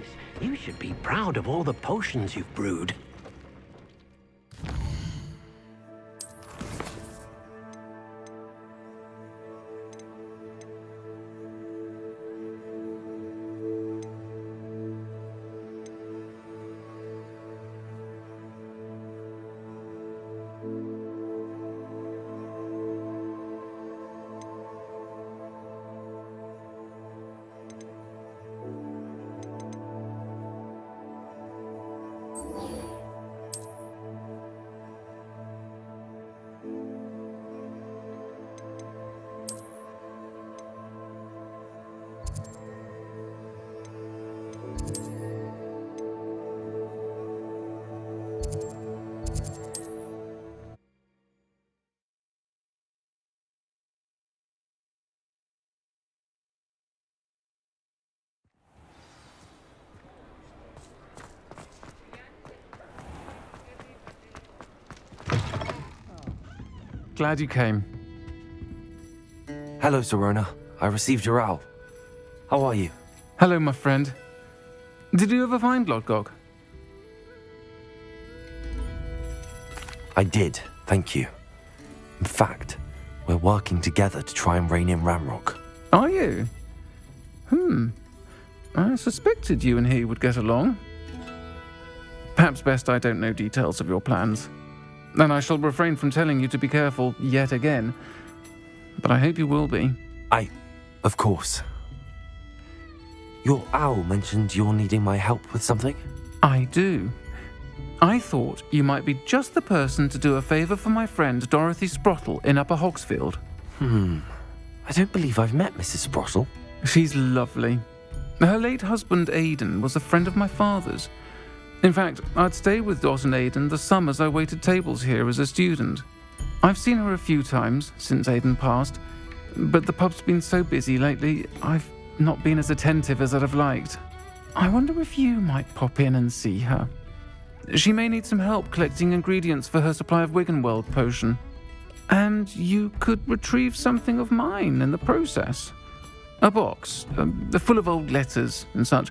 things. You should be proud of all the potions you've brewed. Glad you came. Hello, Serona. I received your owl. How are you? Hello, my friend. Did you ever find Lodgok? I did, thank you. In fact, we're working together to try and rein in Ramrock. Are you? I suspected you and he would get along. Perhaps best I don't know details of your plans. Then I shall refrain from telling you to be careful yet again. But I hope you will be. Of course. Your owl mentioned you're needing my help with something? I do. I thought you might be just the person to do a favour for my friend Dorothy Sprottle in Upper Hogsfield. I don't believe I've met Mrs. Sprottle. She's lovely. Her late husband Aidan was a friend of my father's. In fact, I'd stay with Dot and Aidan the summers I waited tables here as a student. I've seen her a few times since Aidan passed, but the pub's been so busy lately, I've not been as attentive as I'd have liked. I wonder if you might pop in and see her. She may need some help collecting ingredients for her supply of Wiggenweld potion. And you could retrieve something of mine in the process. A box, full of old letters and such.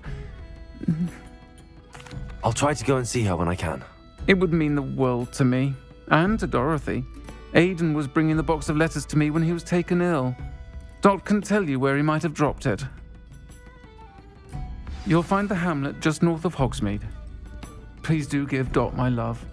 I'll try to go and see her when I can. It would mean the world to me, and to Dorothy. Aidan was bringing the box of letters to me when he was taken ill. Dot can tell you where he might have dropped it. You'll find the hamlet just north of Hogsmeade. Please do give Dot my love.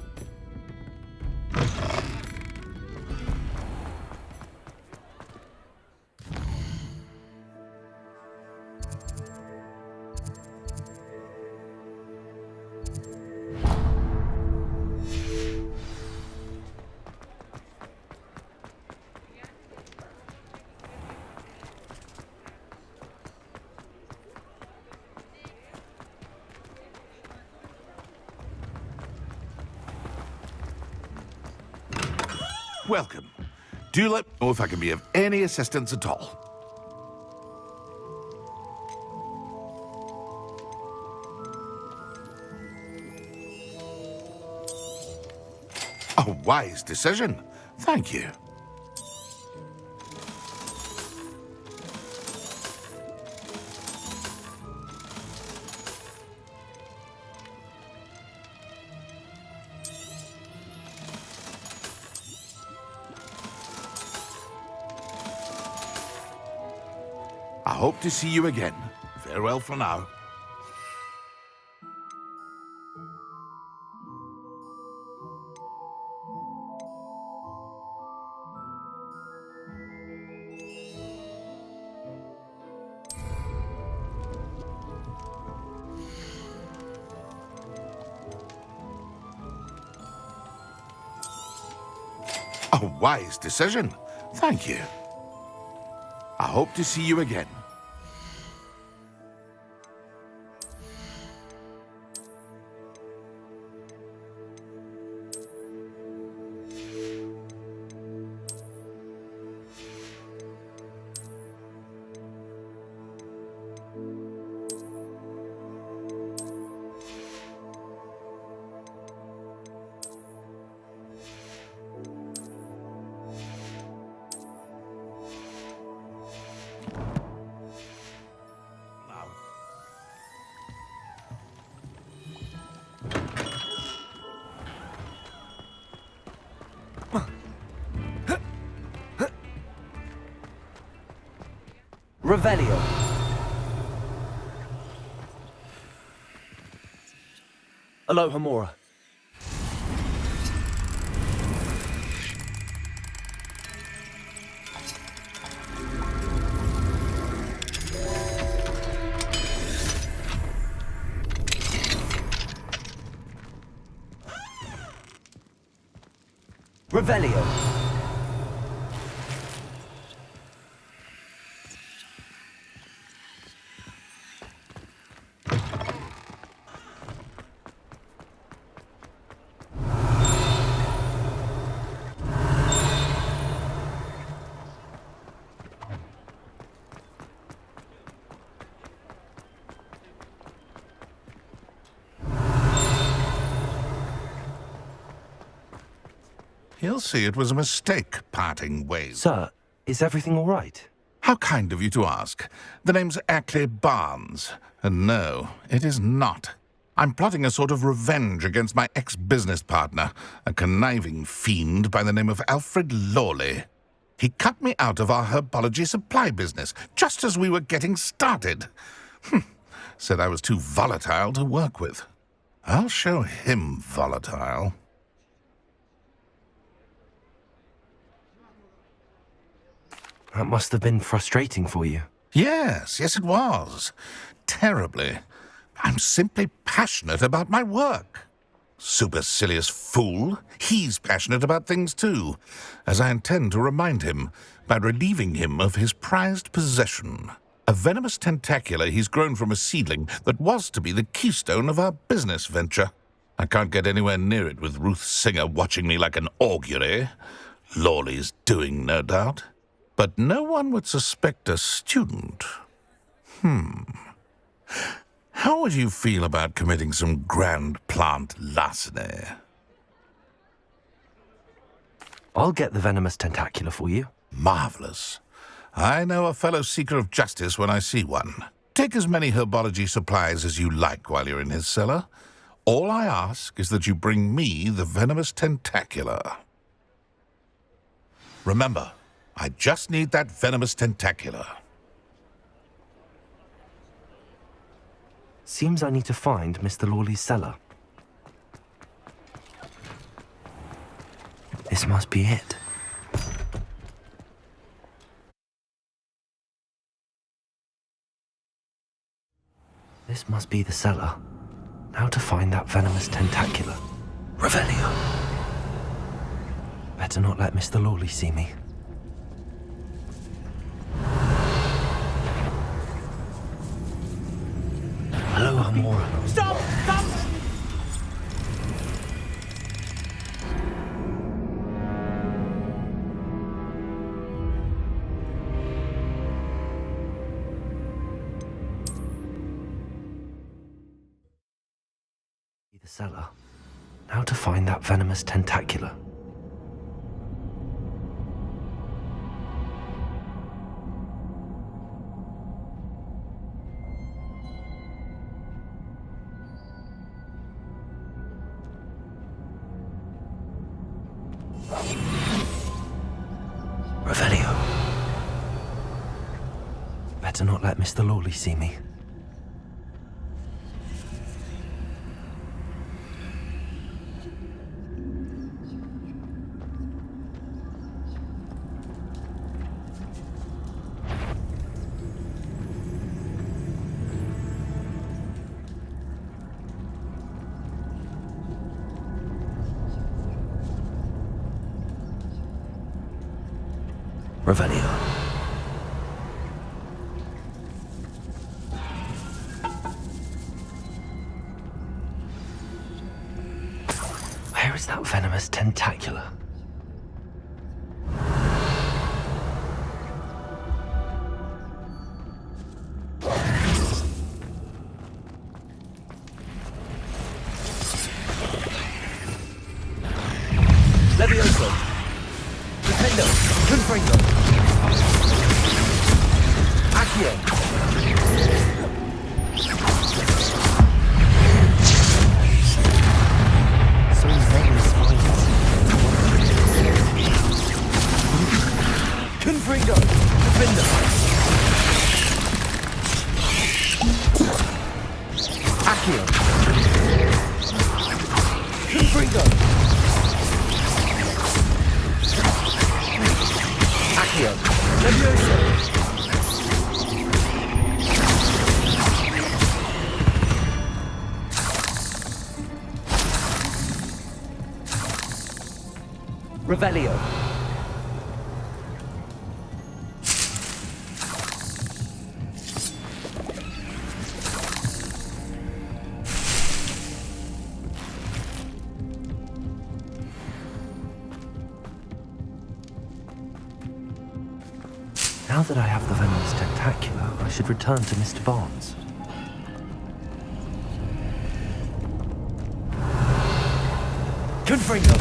Welcome. Do let me know if I can be of any assistance at all. A wise decision. Thank you. I hope to see you again. Farewell for now. A wise decision. Thank you. I hope to see you again. Revelio. Aloha Mora. Revelio. He'll see it was a mistake parting ways. Sir, is everything all right? How kind of you to ask. The name's Ackley Barnes. And no, it is not. I'm plotting a sort of revenge against my ex-business partner, a conniving fiend by the name of Alfred Lawley. He cut me out of our herbology supply business just as we were getting started. Said I was too volatile to work with. I'll show him volatile. That must have been frustrating for you. Yes, it was. Terribly. I'm simply passionate about my work. Supercilious fool. He's passionate about things too, as I intend to remind him by relieving him of his prized possession. A venomous tentacula he's grown from a seedling that was to be the keystone of our business venture. I can't get anywhere near it with Ruth Singer watching me like an augury. Lawley's doing, no doubt. But no one would suspect a student. How would you feel about committing some grand plant larceny? I'll get the venomous tentacula for you. Marvelous. I know a fellow seeker of justice when I see one. Take as many herbology supplies as you like while you're in his cellar. All I ask is that you bring me the venomous tentacula. Remember, I just need that venomous tentacula. Seems I need to find Mr. Lawley's cellar. This must be it. This must be the cellar. How to find that venomous tentacula? Revelio. Better not let Mr. Lawley see me. Hello, Amora. Stop! Stop! The cellar. How to find that venomous tentacula? Revelio. Better not let Mr. Lawley see me. Revelio. Where is that venomous tentacula? Levioso. Nintendo. Confringo. Accio. So many spiders. Confringo. Defender. Revelio. Now that I have the venomous tentacular, I should return to Mr. Barnes. Confringo.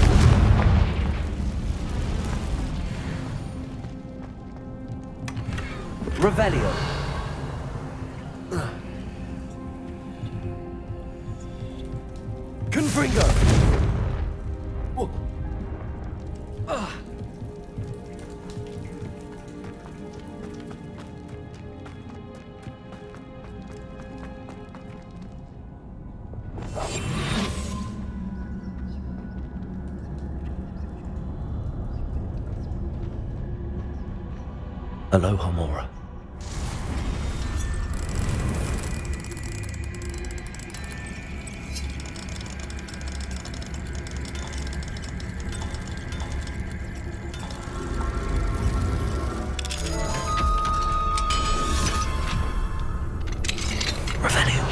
Revelio. Confringo. Aloha, Mora. Revelio.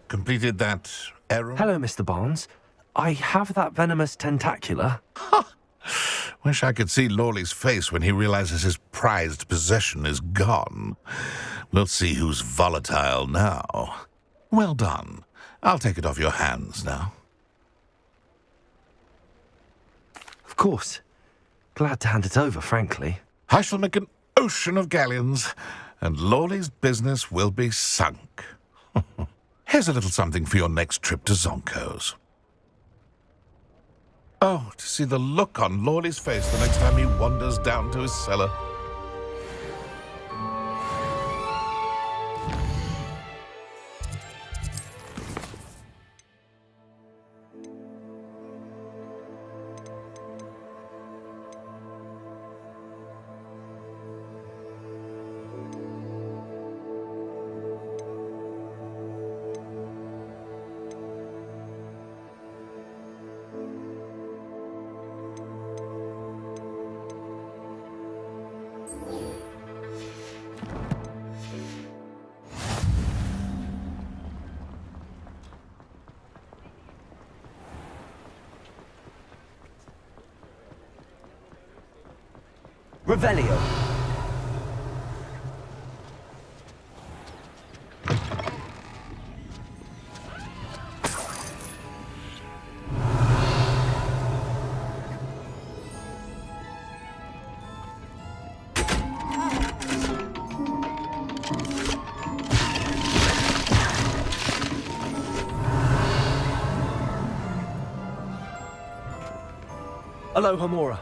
Completed that errand? Hello, Mr. Barnes. I have that venomous tentacular. Wish I could see Lawley's face when he realizes his prized possession is gone. We'll see who's volatile now. Well done. I'll take it off your hands now. Of course. Glad to hand it over, frankly. I shall make an ocean of galleons, and Lawley's business will be sunk. Here's a little something for your next trip to Zonko's. Oh, to see the look on Lawley's face the next time he wanders down to his cellar. Revelio. Aloha, Mora.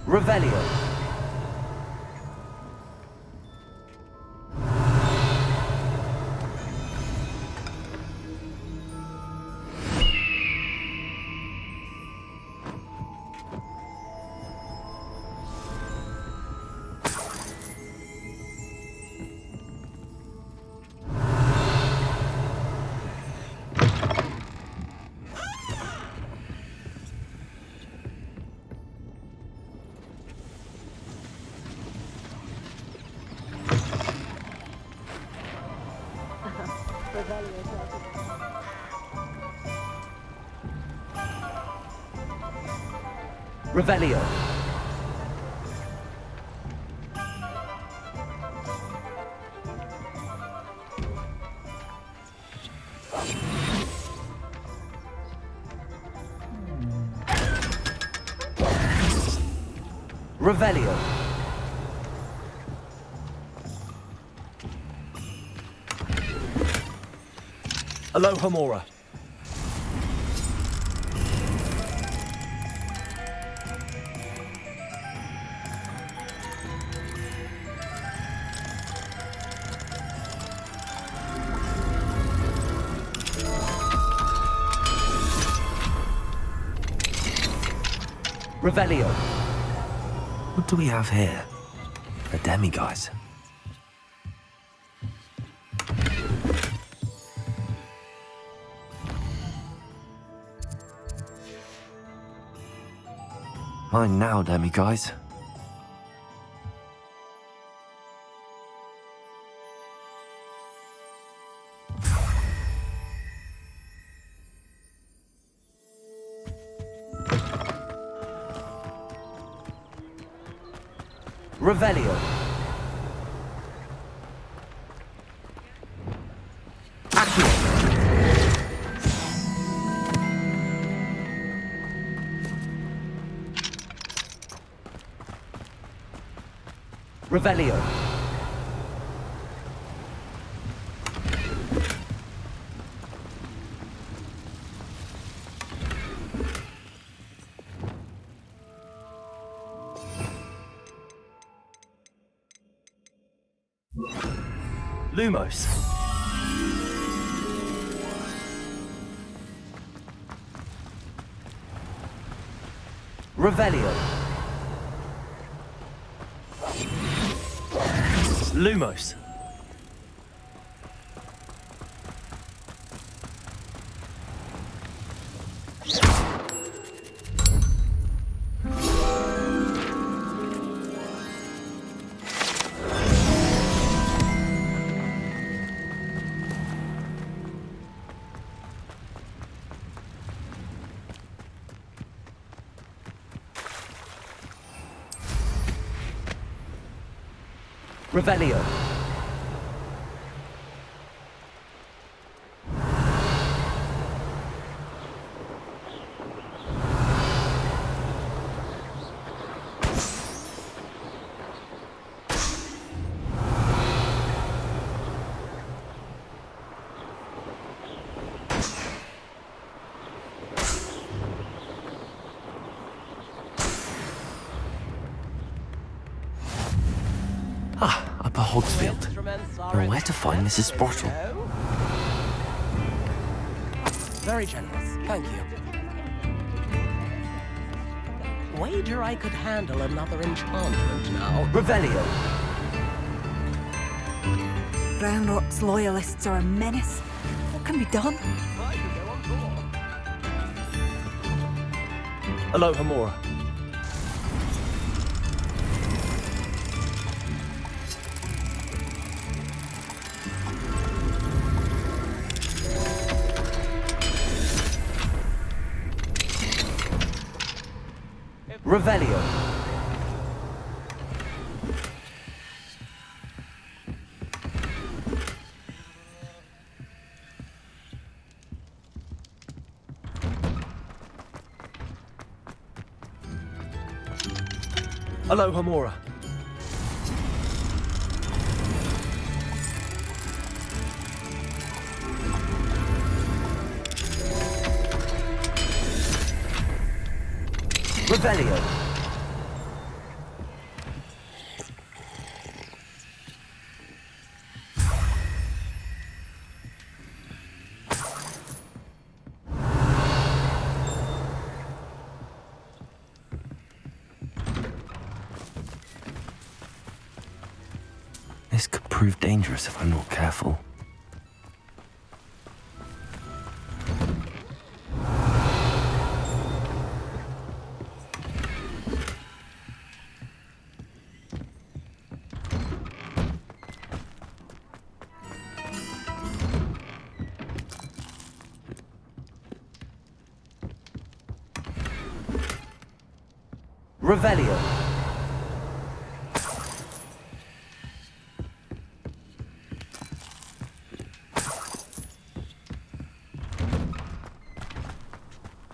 Revelio. Revelio. Revelio. Alohomora. Revelio. What do we have here? A demiguise. Mine now, demiguise. Revelio. Accio. Revelio. Lumos. Revelio. Lumos. Revelio. Upper Hogsfield. Now where to find Mrs. Sprottle? Very generous, thank you. Wager I could handle another enchantment now. Revelio. Groundrock's loyalists are a menace. What can be done? Alohomora. Revelio. Alohomora. Revelio. This could prove dangerous if I'm not careful. Revelio.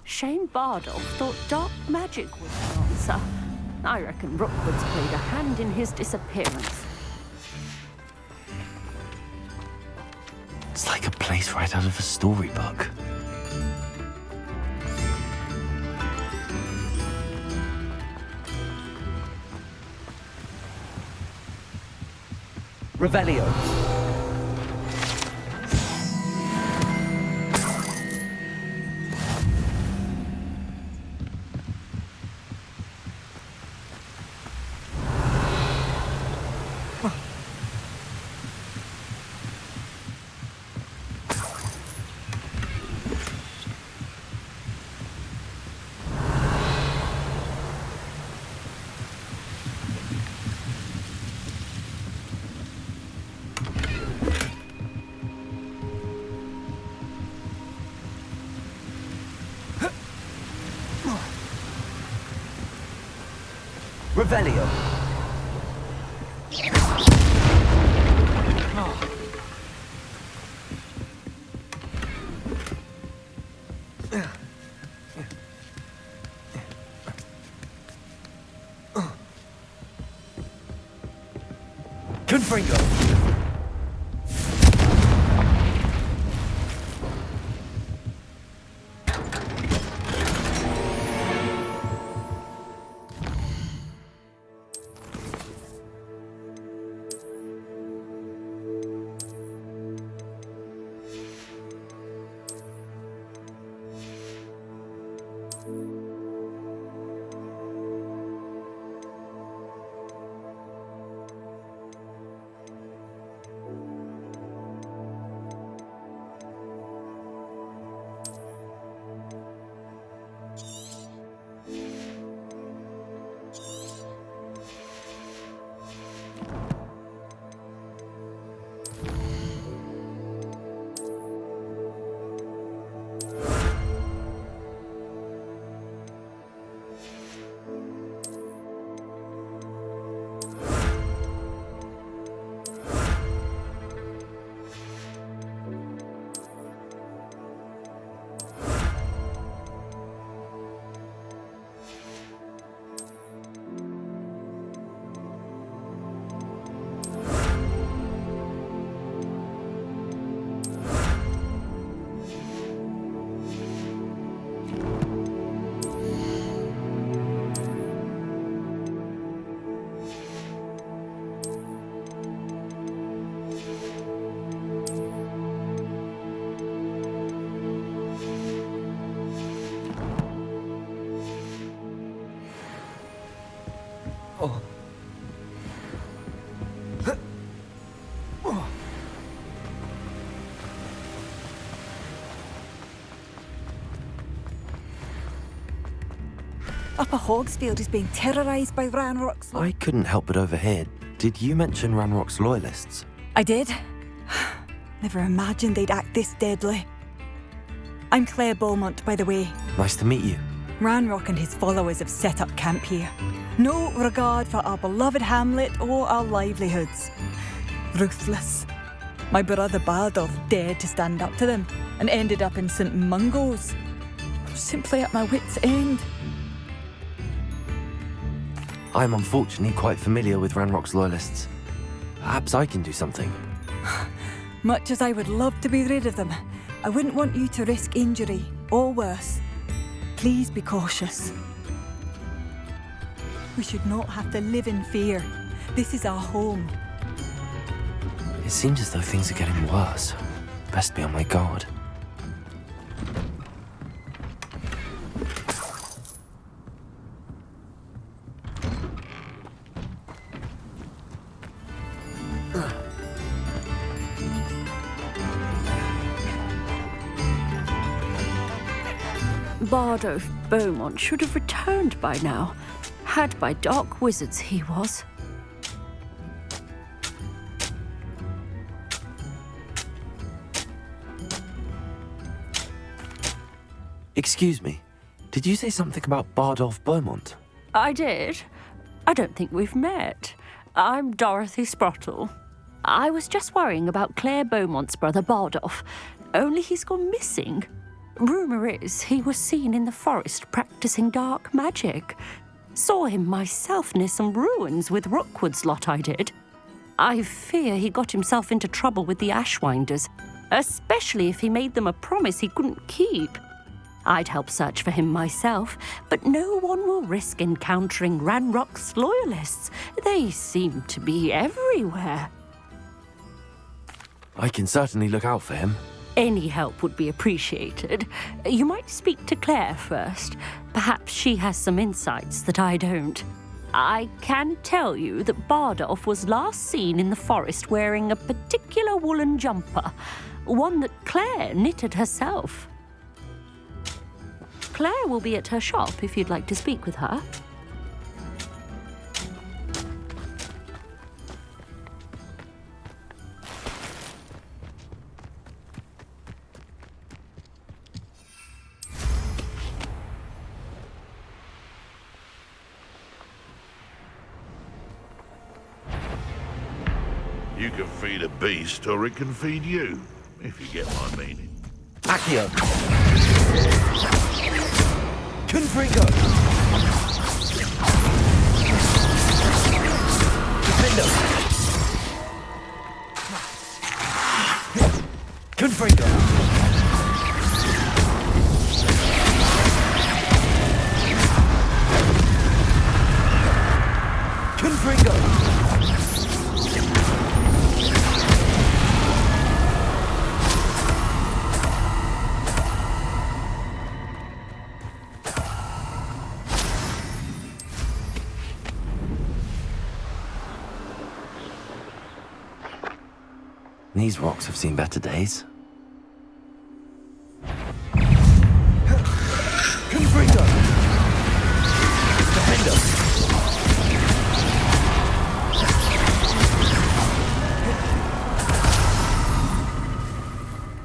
Shane Bardolph thought dark magic was the answer. I reckon Rookwood's played a hand in his disappearance. It's like a place right out of a storybook. Revelio. Revelio. Confringo. Upper Hogsfield is being terrorised by Ranrock's... I couldn't help but overhear. Did you mention Ranrock's loyalists? I did. Never imagined they'd act this deadly. I'm Claire Beaumont, by the way. Nice to meet you. Ranrock and his followers have set up camp here. No regard for our beloved hamlet or our livelihoods. Ruthless. My brother Bardolph dared to stand up to them and ended up in St. Mungo's. I'm simply at my wit's end. I'm unfortunately quite familiar with Ranrock's loyalists. Perhaps I can do something. Much as I would love to be rid of them, I wouldn't want you to risk injury, or worse. Please be cautious. We should not have to live in fear. This is our home. It seems as though things are getting worse. Best be on my guard. Bardolph Beaumont should have returned by now. Had by dark wizards he was. Excuse me, did you say something about Bardolph Beaumont? I did. I don't think we've met. I'm Dorothy Sprottle. I was just worrying about Claire Beaumont's brother Bardolph, only he's gone missing. Rumour is he was seen in the forest practicing dark magic. Saw him myself near some ruins with Rookwood's lot I did. I fear he got himself into trouble with the Ashwinders, especially if he made them a promise he couldn't keep. I'd help search for him myself, but no one will risk encountering Ranrock's loyalists. They seem to be everywhere. I can certainly look out for him. Any help would be appreciated. You might speak to Claire first. Perhaps she has some insights that I don't. I can tell you that Bardolph was last seen in the forest wearing a particular woolen jumper, one that Claire knitted herself. Claire will be at her shop if you'd like to speak with her. You can feed a beast, or it can feed you, if you get my meaning. Accio! Confringo! Defendo! Confringo! Confringo! These rocks have seen better days. Confringo! Defendo!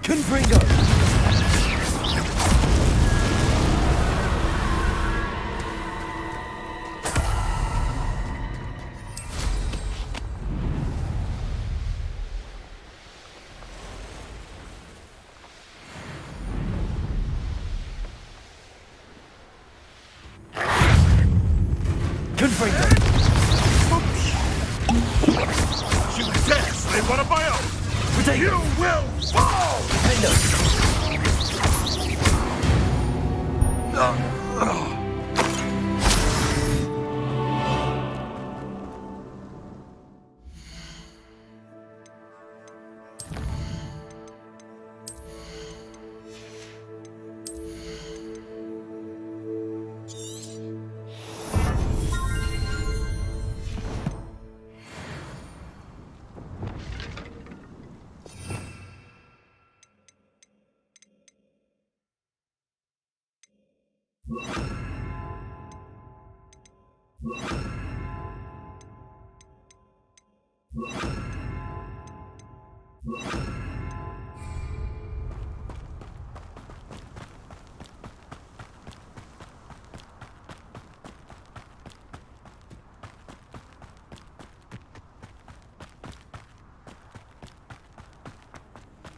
Confringo! Confringo! You dare slay one of my own! Protego! You will fall! Defendo!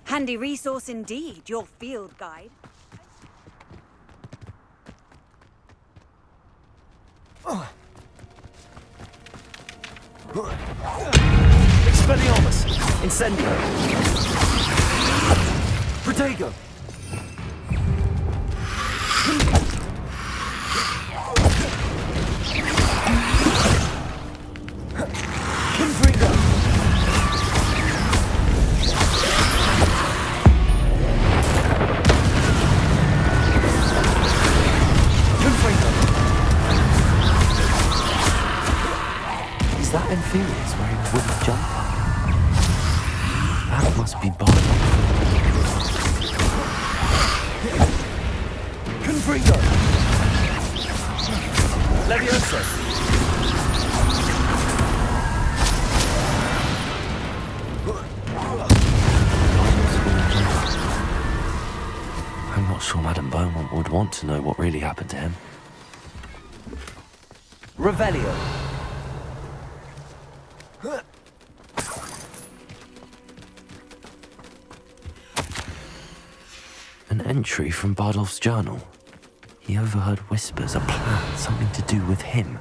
Handy resource indeed, your field guide. Expelliarmus! Incendio! Protego! Confringo! Is that Amphibious wearing a wooden jumper? That must be Bardolph. Confringo! Levioso! I'm not sure Madame Beaumont would want to know what really happened to him. Revelio. An entry from Bardolph's journal. He overheard whispers, a plan, something to do with him.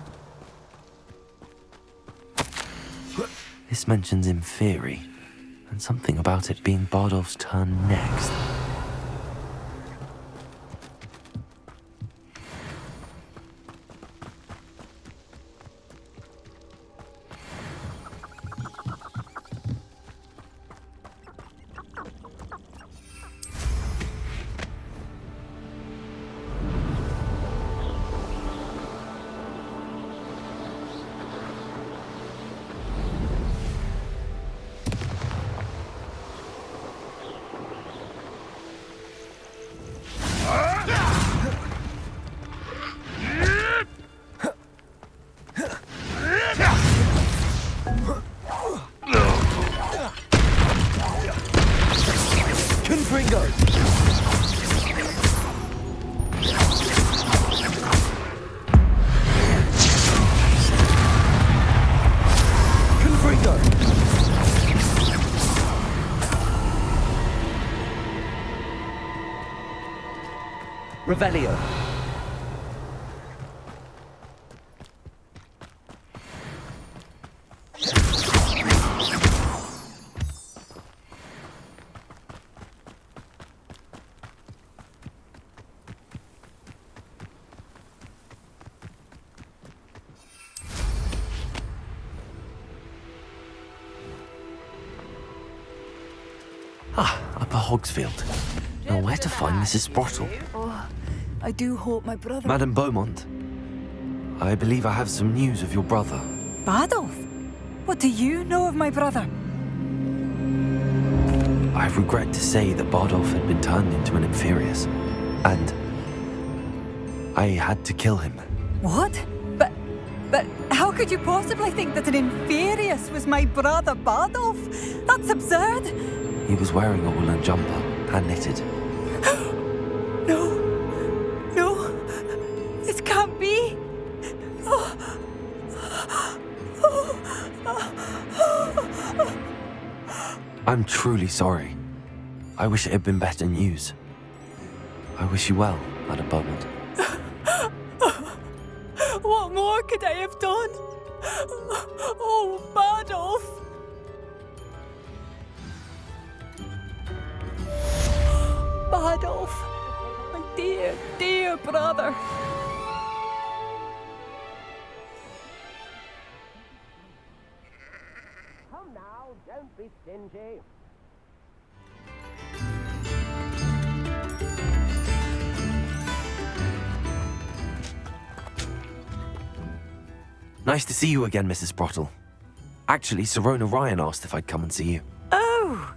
This mentions Inferi, and something about it being Bardolph's turn next. Revelio. Upper Hogsfield. Now where to find Mrs. Sprottle? Oh, I do hope my brother... Madame Beaumont, I believe I have some news of your brother. Bardolph? What do you know of my brother? I regret to say that Bardolph had been turned into an Inferius, and I had to kill him. What? But how could you possibly think that an Inferius was my brother Bardolph? That's absurd! He was wearing a woolen jumper, hand-knitted. No, this can't be. I'm truly sorry. I wish it had been better news. I wish you well, Madame Beaumont. What more could I have done? Oh, Bardolph! Bardolph, my dear, dear brother. Come now, don't be stingy. Nice to see you again, Mrs. Sprottle. Actually, Sirona Ryan asked if I'd come and see you. Oh,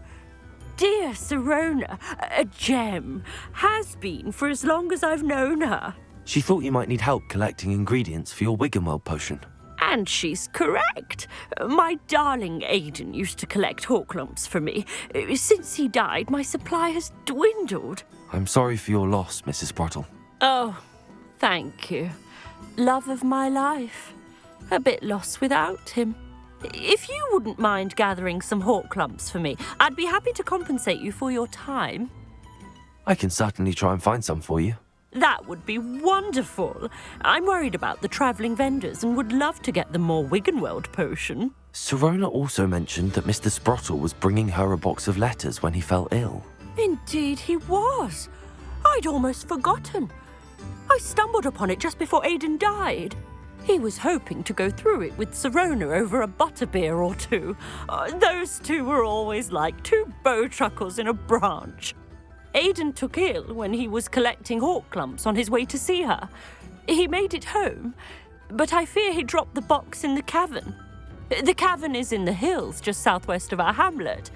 dear Sirona, a gem. Has been for as long as I've known her. She thought you might need help collecting ingredients for your Wiggenweld potion. And she's correct. My darling Aidan used to collect hawk lumps for me. Since he died, my supply has dwindled. I'm sorry for your loss, Mrs. Sprottle. Oh, thank you. Love of my life. A bit lost without him. If you wouldn't mind gathering some hawk lumps for me, I'd be happy to compensate you for your time. I can certainly try and find some for you. That would be wonderful. I'm worried about the travelling vendors and would love to get them more Wiggenweld potion. Sirona also mentioned that Mr. Sprottle was bringing her a box of letters when he fell ill. Indeed he was. I'd almost forgotten. I stumbled upon it just before Aidan died. He was hoping to go through it with Sirona over a butterbeer or two. Those two were always like two bowtruckles in a branch. Aidan took ill when he was collecting hawk clumps on his way to see her. He made it home, but I fear he dropped the box in the cavern. The cavern is in the hills just southwest of our hamlet.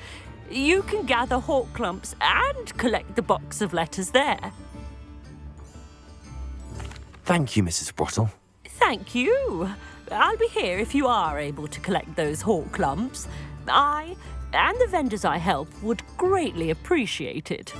You can gather hawk clumps and collect the box of letters there. Thank you, Mrs. Sprottle. Thank you. I'll be here if you are able to collect those hawk lumps. I and the vendors I help would greatly appreciate it.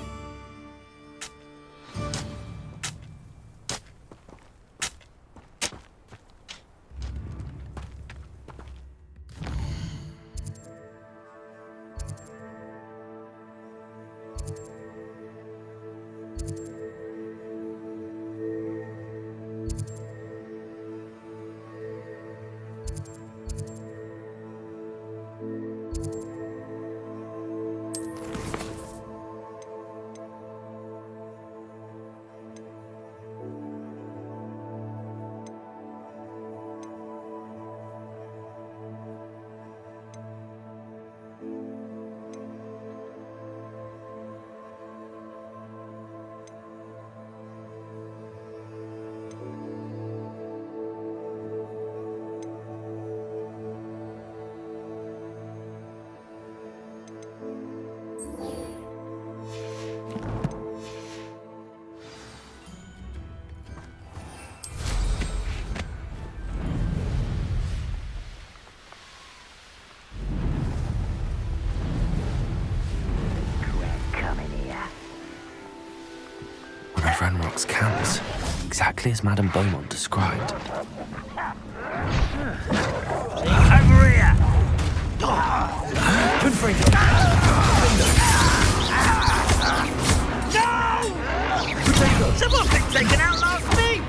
Ranrock's camps, exactly as Madame Beaumont described. Over here! No! Someone's been taken out last week!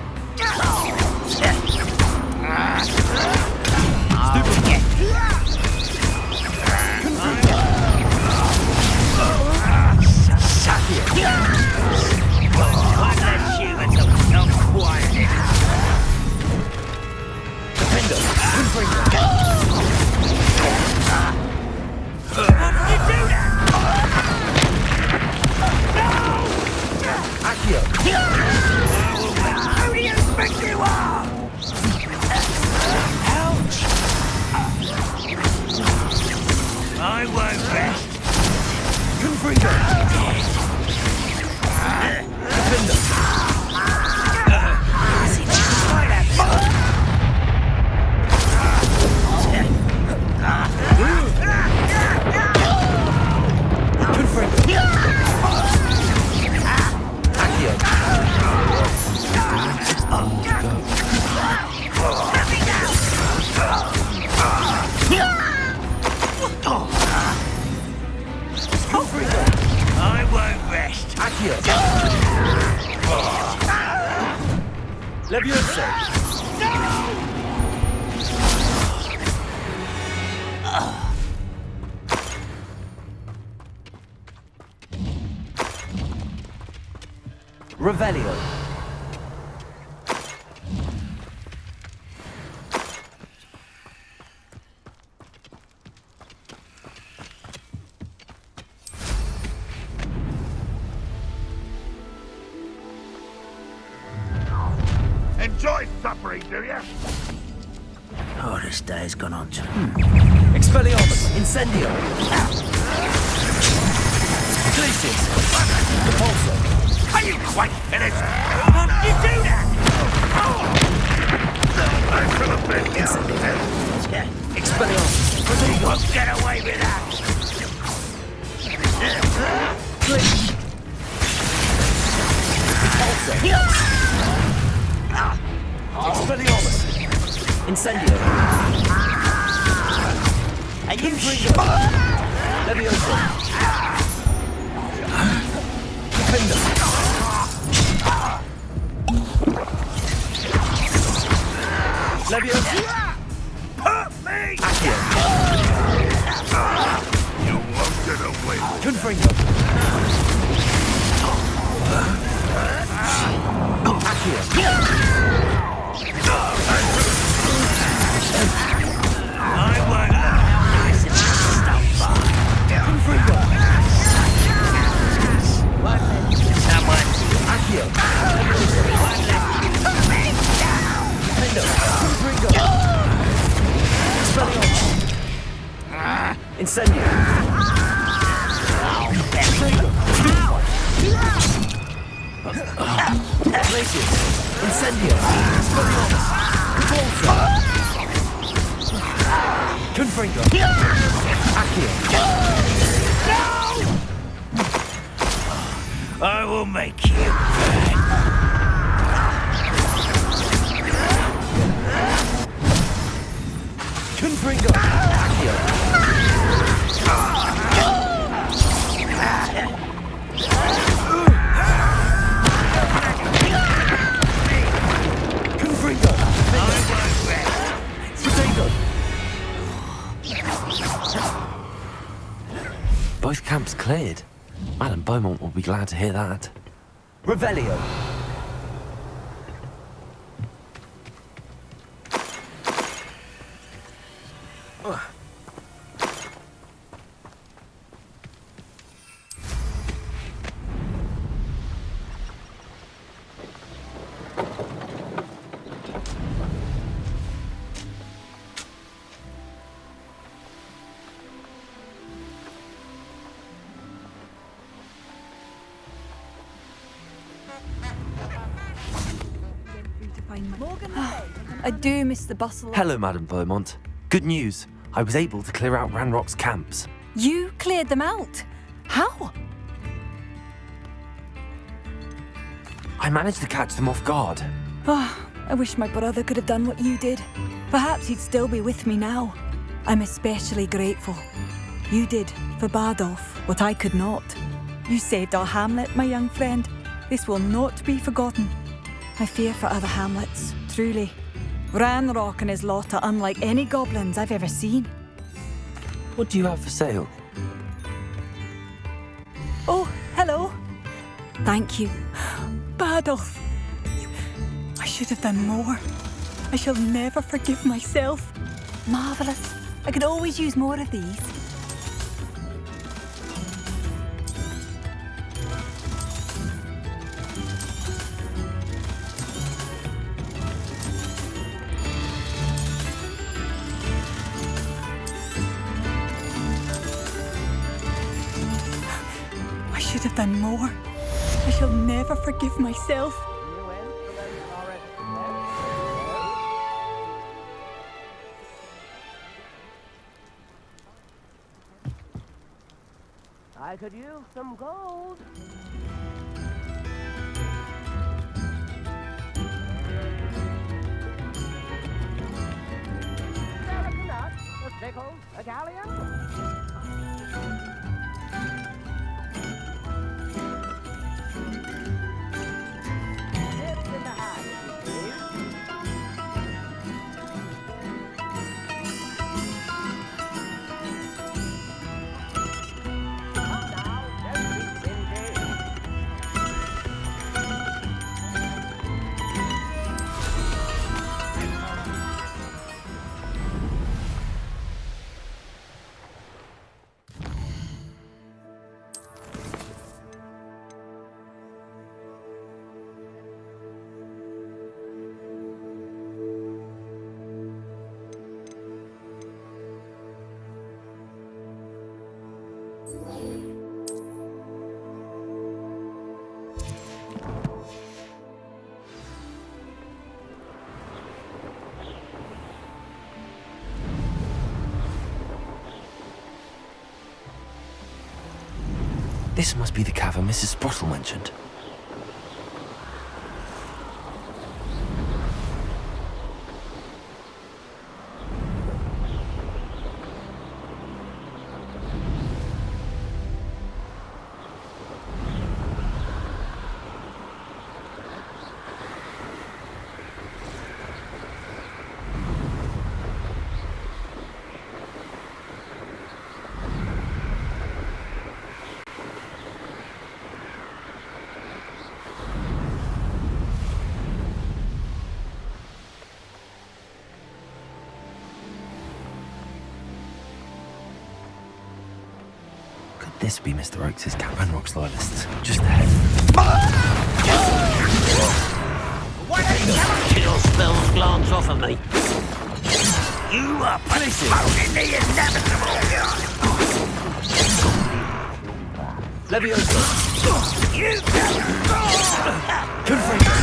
One less human to become quiet. How did you do that? No! Who do you think you are? Ouch! I won't rest. I won't rest. Revelio. Enjoy suffering, do you? Oh, this day's gone on to Expelliarmus. Incendio. Glacius. Repulsor. Are you quite finished? How did you do that? I could have been Expelliarmus. You won't get away with that. Expelliarmus. Incendio. And you Levioso. Defender. Levioso. hurt me! You won't get away. Confringo. I won't know how nice it is to stump by. Confringo. Someone. Accio. One left. Put me down! Defendo. Confringo. Expelliarmus. Incendio. Glacius. Incendio. Expelliarmus. Repulsor. Confringo. Accio. I will make you pay. Confringo. Accio. Confringo. Potato. Both camps cleared. Madame Beaumont will be glad to hear that. Revelio. I do miss the bustle. Hello, Madame Beaumont. Good news. I was able to clear out Ranrock's camps. You cleared them out. How? I managed to catch them off guard. I wish my brother could have done what you did. Perhaps he'd still be with me now. I'm especially grateful. You did, for Bardolph, what I could not. You saved our hamlet, my young friend. This will not be forgotten. I fear for other hamlets, truly. Ranrock and his lot are unlike any goblins I've ever seen. What do you have for sale? Oh, hello. Thank you. Bardolph. I should have done more. I shall never forgive myself. Marvellous. I could always use more of these. I should have done more. I shall never forgive myself. I could use some gold. American nut, a pickle, a galleon. Dips in the hand, please. Come now, don't be stingy. This must be the cavern Mrs. Sprottle mentioned. This be Mr. Oakes' Ranrock's loyalists. Just ahead. Why don't you kill spells glance off of me? You are postponing the inevitable. Leviosa! You Confringo!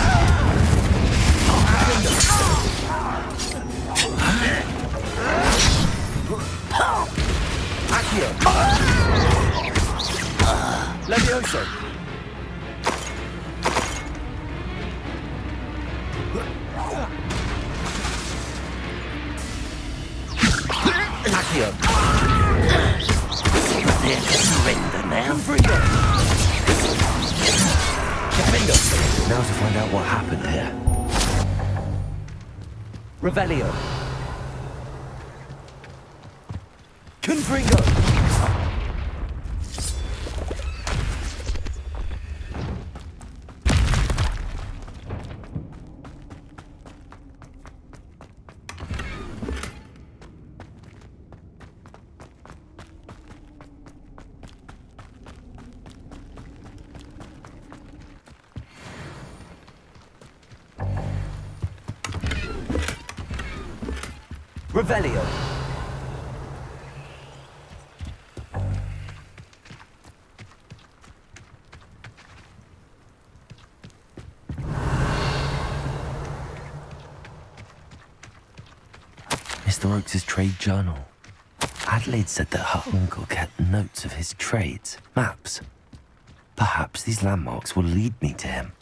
Accio! Leviosa! Accio! Prepare to surrender now. Confringo! Confringo! Now to find out what happened here. Revelio! Confringo! Revelio! Mr. Oakes' trade journal. Adelaide said that her uncle kept notes of his trades, maps. Perhaps these landmarks will lead me to him.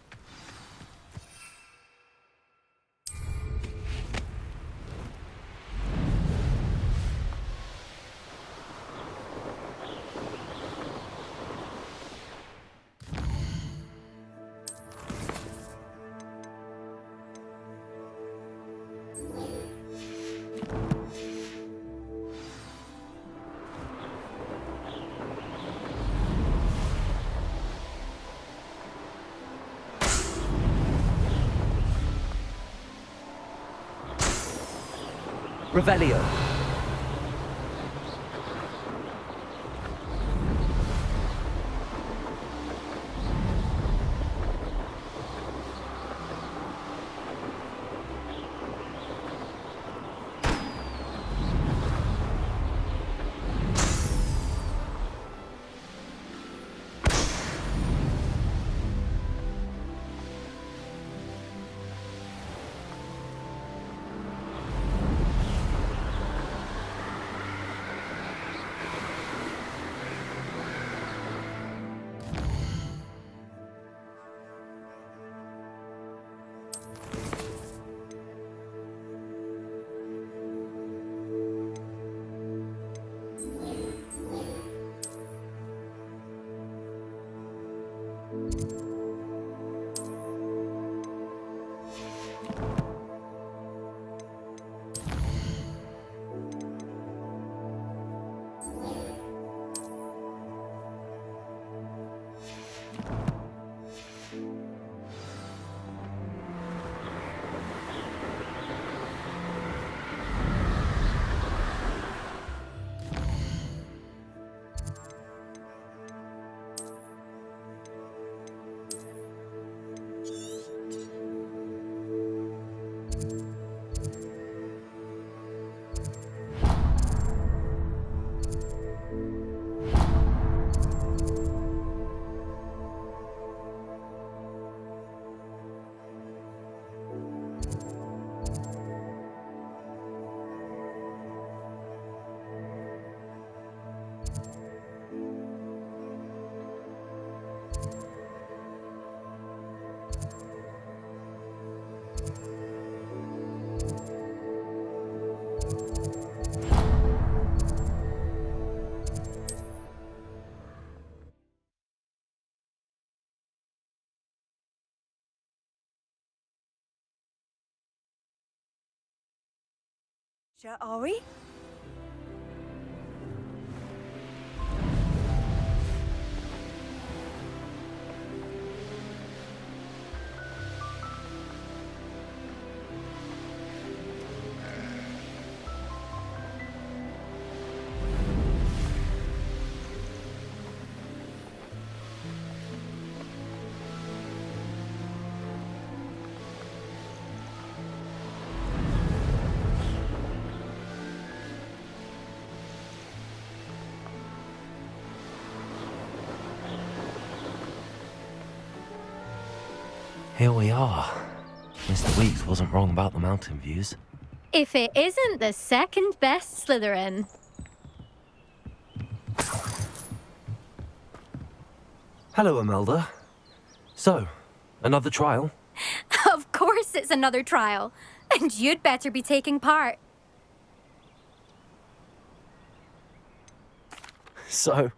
Revelio. Are we? Here we are. Mr. Weeks wasn't wrong about the mountain views. If it isn't the second best Slytherin. Hello, Imelda. So, another trial? Of course it's another trial. And you'd better be taking part. So,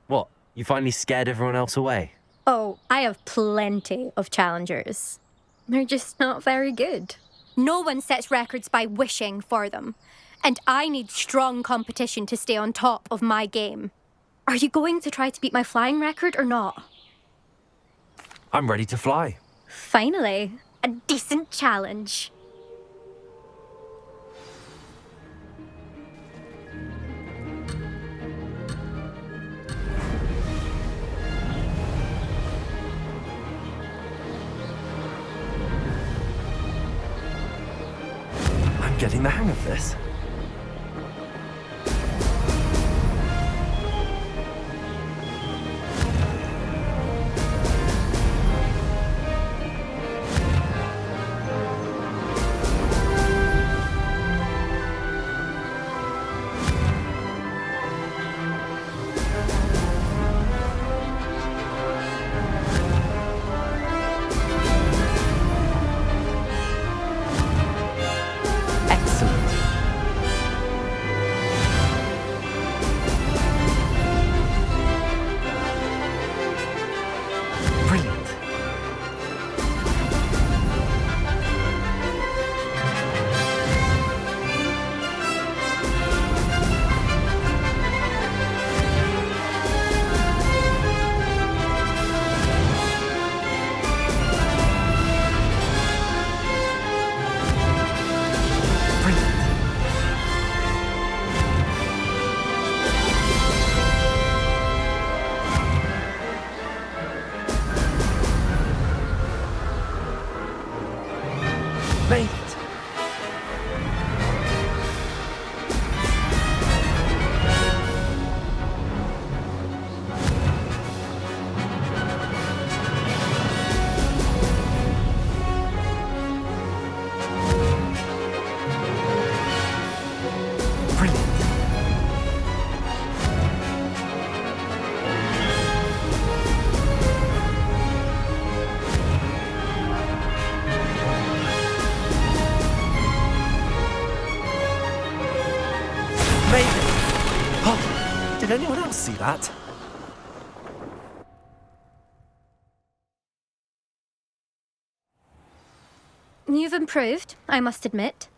what? You finally scared everyone else away? Oh, I have plenty of challengers. They're just not very good. No one sets records by wishing for them. And I need strong competition to stay on top of my game. Are you going to try to beat my flying record or not? I'm ready to fly. Finally, a decent challenge. I'm getting the hang of this. Maybe. Oh, did anyone else see that? You've improved, I must admit.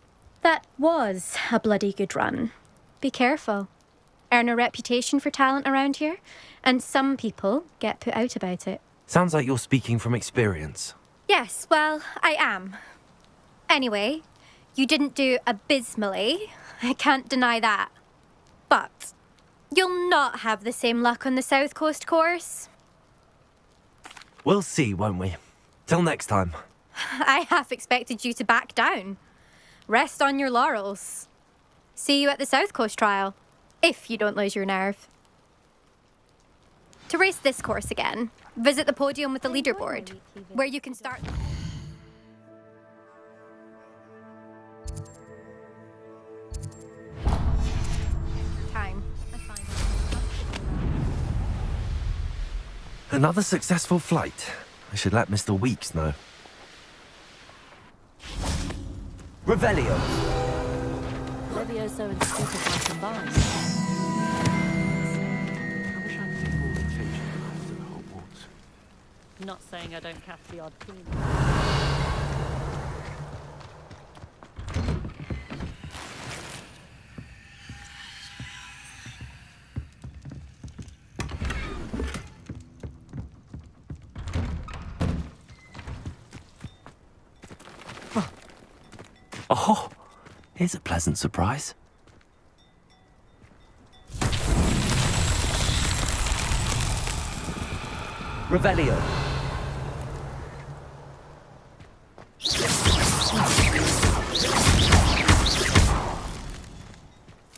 That was a bloody good run. Be careful. Earn a reputation for talent around here, and some people get put out about it. Sounds like you're speaking from experience. Yes, well, I am. Anyway, you didn't do abysmally. I can't deny that. But you'll not have the same luck on the South Coast course. We'll see, won't we? Till next time. I half expected you to back down. Rest on your laurels. See you at the South Coast trial, if you don't lose your nerve. To race this course again, visit the podium with the leaderboard, where you can start... Time. Another successful flight. I should let Mr. Weeks know. Revelio. Levioso and Superfly combined. I wish I knew more the changing lives in Hogwarts. Not saying I don't catch the odd queen. Oh, here's a pleasant surprise. Revelio.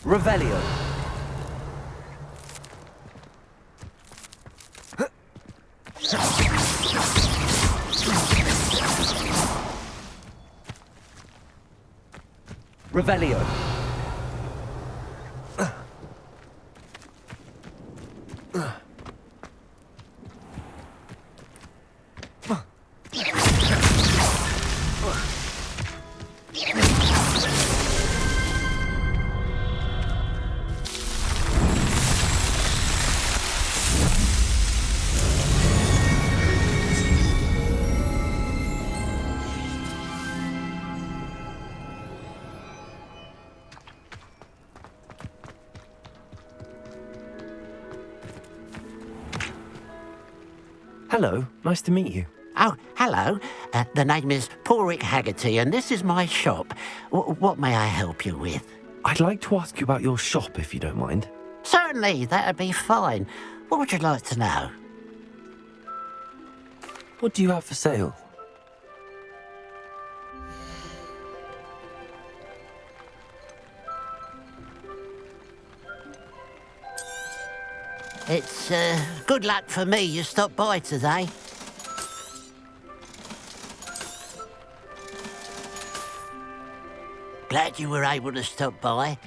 Revelio. Revelio. Hello, nice to meet you. Oh, hello. The name is Porrick Haggerty, and this is my shop. What may I help you with? I'd like to ask you about your shop, if you don't mind. Certainly, that'd be fine. What would you like to know? What do you have for sale? It's good luck for me you stopped by today. Glad you were able to stop by.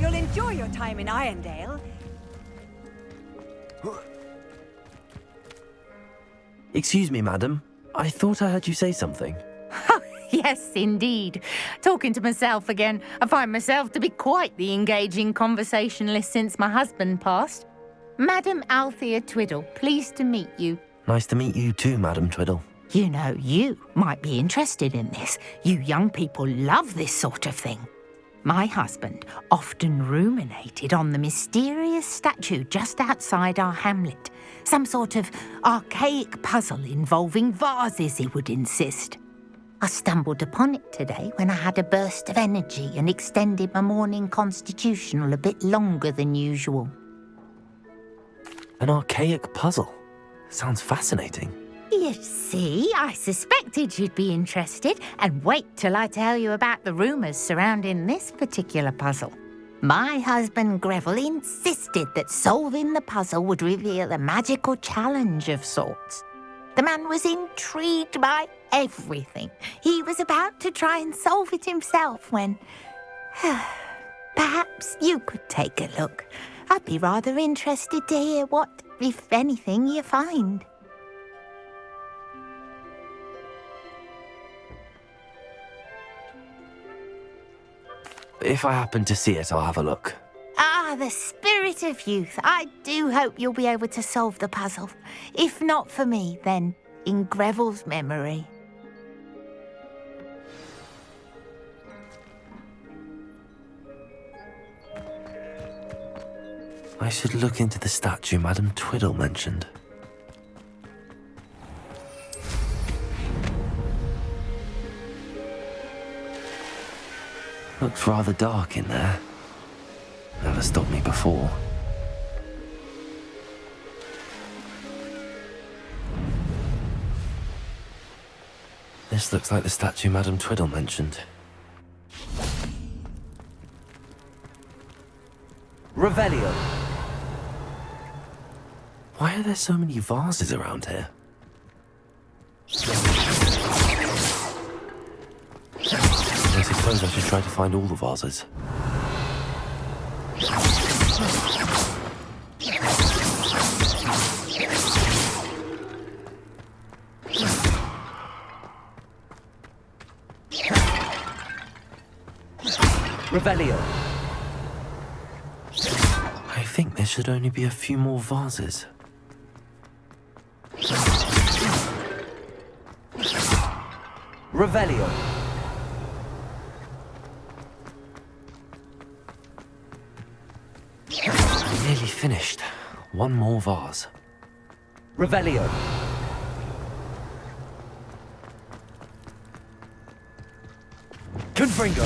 You'll enjoy your time in Irondale. Excuse me, madam. I thought I heard you say something. Yes, indeed. Talking to myself again. I find myself to be quite the engaging conversationalist since my husband passed. Madam Althea Twiddle, pleased to meet you. Nice to meet you too, Madam Twiddle. You know, you might be interested in this. You young people love this sort of thing. My husband often ruminated on the mysterious statue just outside our hamlet. Some sort of archaic puzzle involving vases, he would insist. I stumbled upon it today when I had a burst of energy and extended my morning constitutional a bit longer than usual. An archaic puzzle. Sounds fascinating. You see, I suspected you'd be interested, and wait till I tell you about the rumours surrounding this particular puzzle. My husband Greville insisted that solving the puzzle would reveal a magical challenge of sorts. The man was intrigued by everything. He was about to try and solve it himself when... Perhaps you could take a look. I'd be rather interested to hear what if anything you find. If I happen to see it, I'll have a look. Ah, the spirit of youth. I do hope you'll be able to solve the puzzle. If not for me, then in Greville's memory. I should look into the statue Madame Twiddle mentioned. Looks rather dark in there. Never stopped me before. This looks like the statue Madame Twiddle mentioned. Revelio. Why are there so many vases around here? I suppose I should try to find all the vases. Revelio. I think there should only be a few more vases. Revelio. Nearly finished. One more vase. Revelio. Confringo.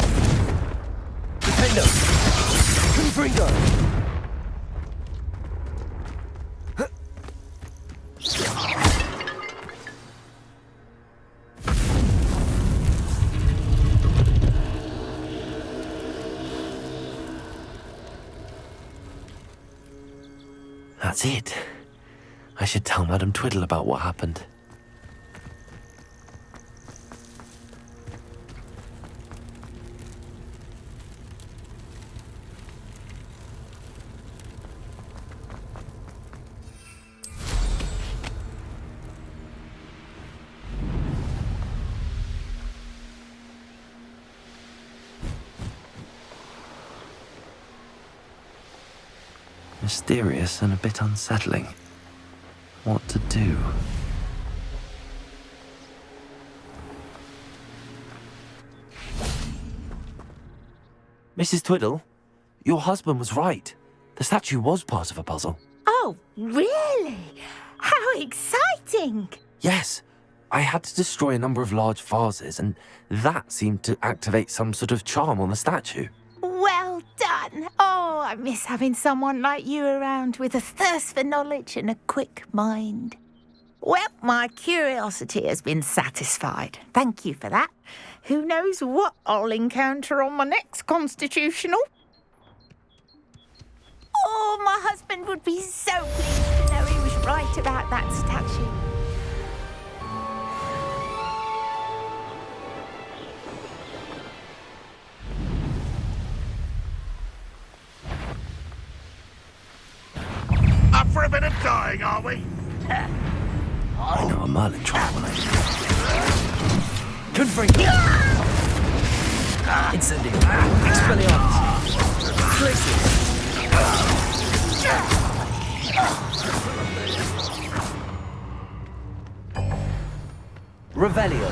Defendo. Confringo. That's it. I should tell Madame Twiddle about what happened. Mysterious and a bit unsettling. What to do? Mrs. Twiddle, your husband was right. The statue was part of a puzzle. Oh, really? How exciting! Yes, I had to destroy a number of large vases, and that seemed to activate some sort of charm on the statue. Well done. Oh, I miss having someone like you around with a thirst for knowledge and a quick mind. Well, my curiosity has been satisfied. Thank you for that. Who knows what I'll encounter on my next constitutional? Oh, my husband would be so pleased to know he was right about that statue. Up for a bit of dying, are we? I know a Merlin trial when I... Confringo. Incendio. Expelliarmus. Glacius. Revelio.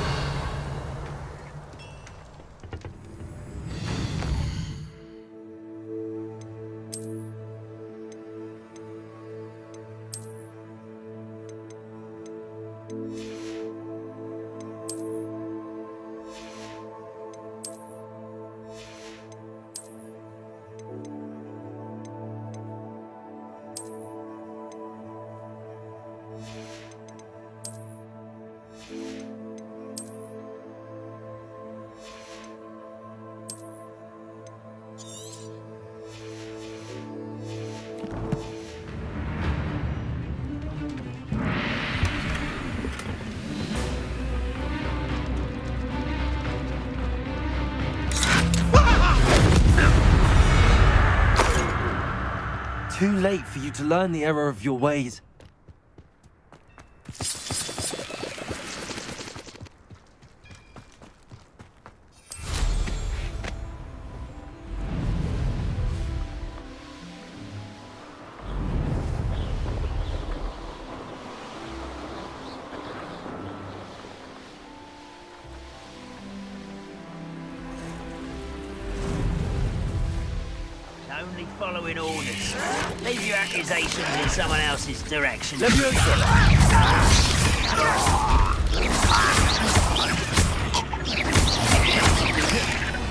Too late for you to learn the error of your ways. following orders. Leave your accusations in someone else's direction.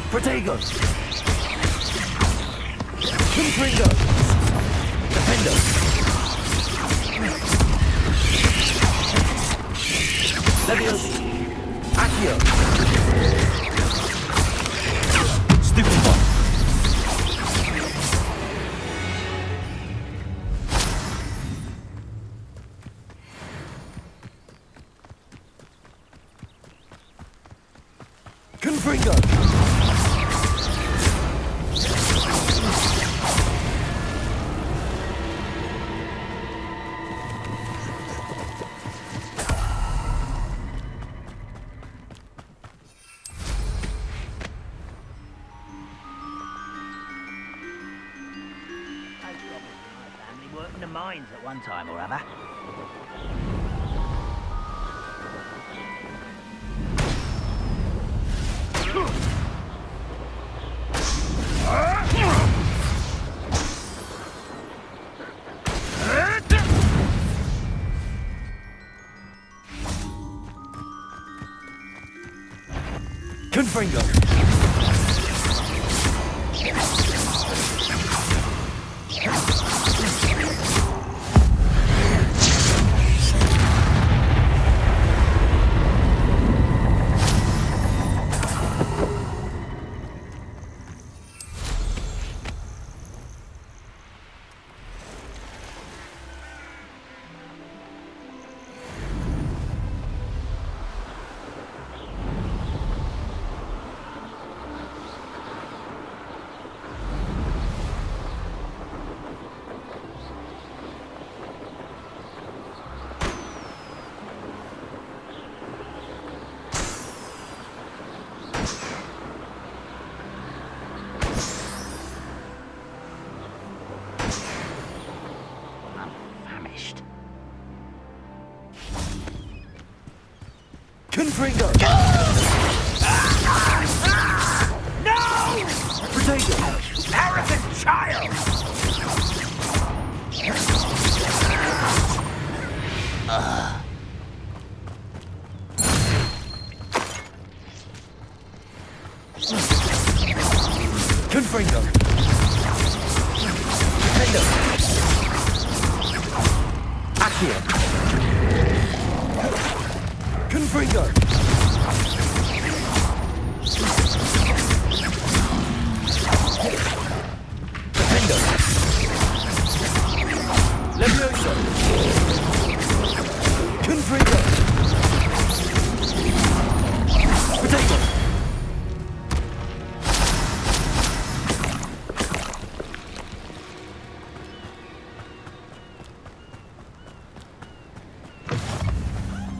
Protego! Confringo! Defendo! Leviosi! Accio! Stupefy! Confringo! Worked in the mines at one time or other. Confringo! Confringo! No! Protego! Arrogant child! Confringo! Defendo! Accio! Confringo! Defendo! Levioso! Confringo! Protego!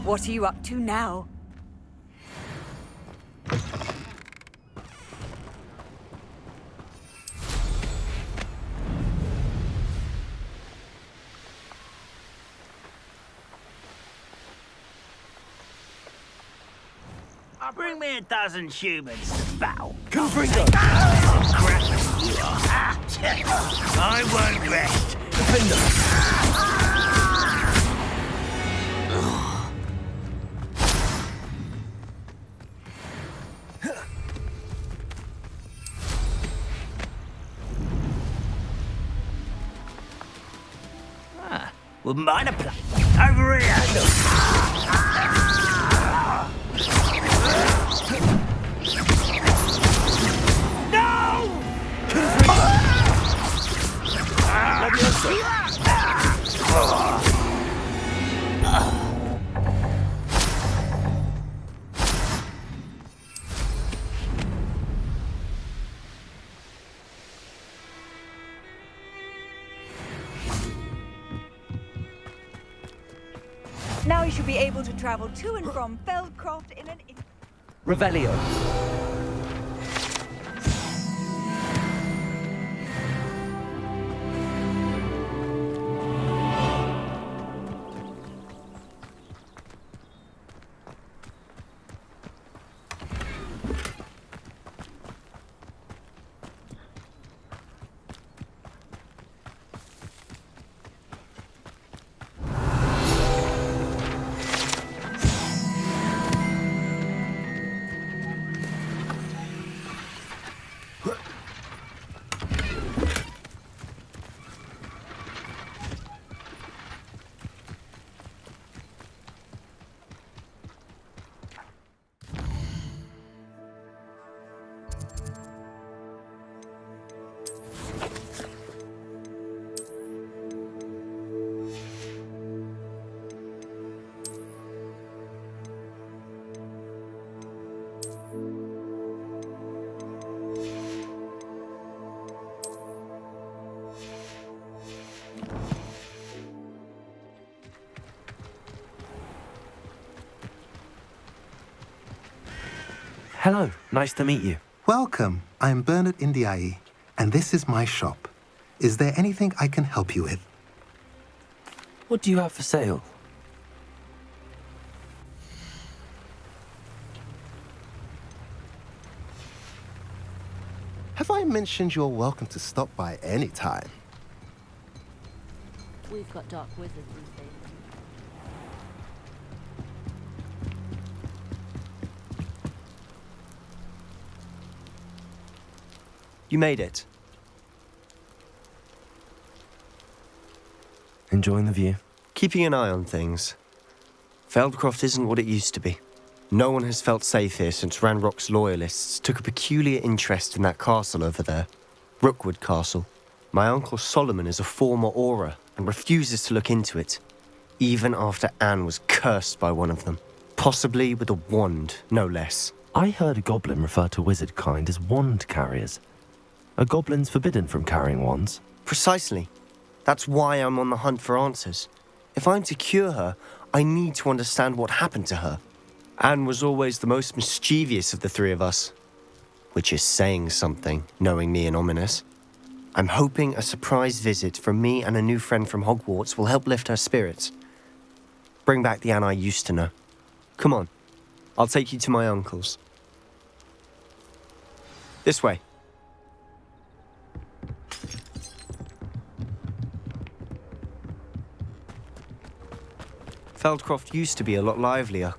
What are you up to now? Bring me a dozen humans to battle. Confringo! I won't rest. Defendo! Wouldn't mind a play. Over here! No! Now you should be able to travel to and from Feldcroft in an... Revelio. Hello, nice to meet you. Welcome. I'm Bernard Indiaye, and this is my shop. Is there anything I can help you with? What do you have for sale? Have I mentioned you're welcome to stop by any time? We've got dark wizards these days. You made it. Enjoying the view? Keeping an eye on things. Feldcroft isn't what it used to be. No one has felt safe here since Ranrock's loyalists took a peculiar interest in that castle over there. Rookwood Castle. My uncle Solomon is a former Auror and refuses to look into it, even after Anne was cursed by one of them. Possibly with a wand, no less. I heard a goblin refer to wizard kind as wand carriers. Are goblins forbidden from carrying wands? Precisely. That's why I'm on the hunt for answers. If I'm to cure her, I need to understand what happened to her. Anne was always the most mischievous of the three of us. Which is saying something, knowing me and Ominous. I'm hoping a surprise visit from me and a new friend from Hogwarts will help lift her spirits. Bring back the Anne I used to know. Come on, I'll take you to my uncle's. This way. Feldcroft used to be a lot livelier.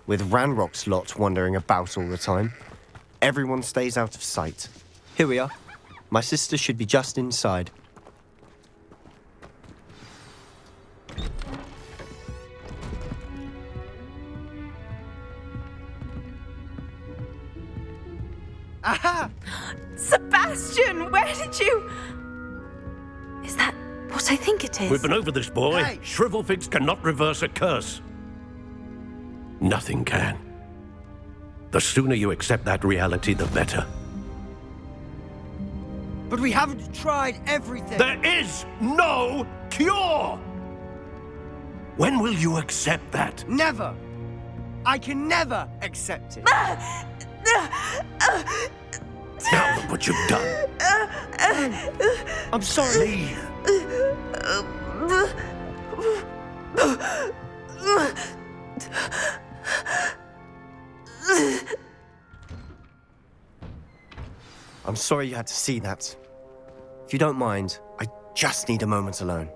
With Ranrock's lot wandering about all the time, everyone stays out of sight. Here we are. My sister should be just inside. Aha! Sebastian, where did you... Is that what I think it is? We've been over this, boy. Hey. Shrivelfigs cannot reverse a curse. Nothing can. The sooner you accept that reality, the better. But we haven't tried everything. There is no cure! When will you accept that? Never. I can never accept it. Now look what you've done. I'm sorry. Leave. I'm sorry you had to see that. If you don't mind, I just need a moment alone.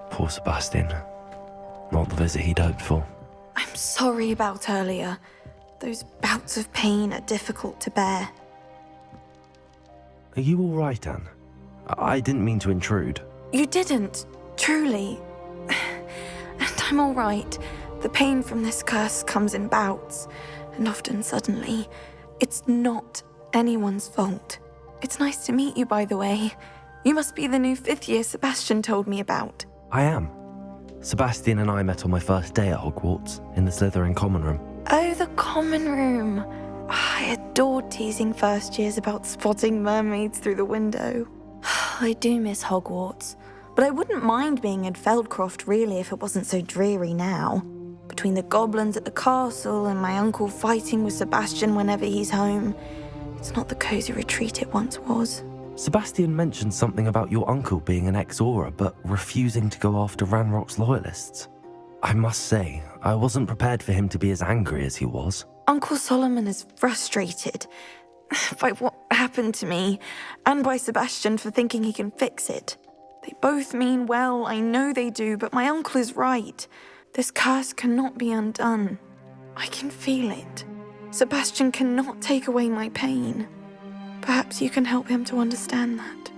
Poor Sebastian. Not the visit he'd hoped for. I'm sorry about earlier. Those bouts of pain are difficult to bear. Are you all right, Anne? I didn't mean to intrude. You didn't, truly. And I'm all right. The pain from this curse comes in bouts, and often suddenly. It's not anyone's fault. It's nice to meet you, by the way. You must be the new 5th year Sebastian told me about. I am. Sebastian and I met on my first day at Hogwarts, in the Slytherin common room. Oh, the common room. I adored teasing first years about spotting mermaids through the window. I do miss Hogwarts, but I wouldn't mind being in Feldcroft really if it wasn't so dreary now. Between the goblins at the castle and my uncle fighting with Sebastian whenever he's home, it's not the cosy retreat it once was. Sebastian mentioned something about your uncle being an ex-Auror, but refusing to go after Ranrock's loyalists. I must say, I wasn't prepared for him to be as angry as he was. Uncle Solomon is frustrated by what happened to me, and by Sebastian for thinking he can fix it. They both mean well, I know they do, but my uncle is right. This curse cannot be undone. I can feel it. Sebastian cannot take away my pain. Perhaps you can help him to understand that.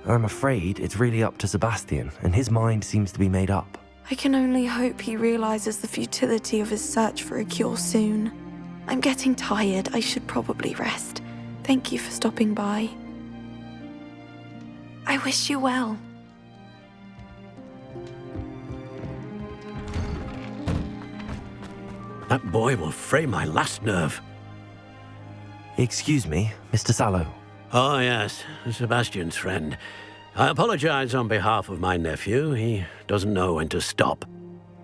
I'm afraid it's really up to Sebastian, and his mind seems to be made up. I can only hope he realizes the futility of his search for a cure soon. I'm getting tired. I should probably rest. Thank you for stopping by. I wish you well. That boy will fray my last nerve. Excuse me, Mr. Sallow. Oh, yes, Sebastian's friend. I apologize on behalf of my nephew. He doesn't know when to stop.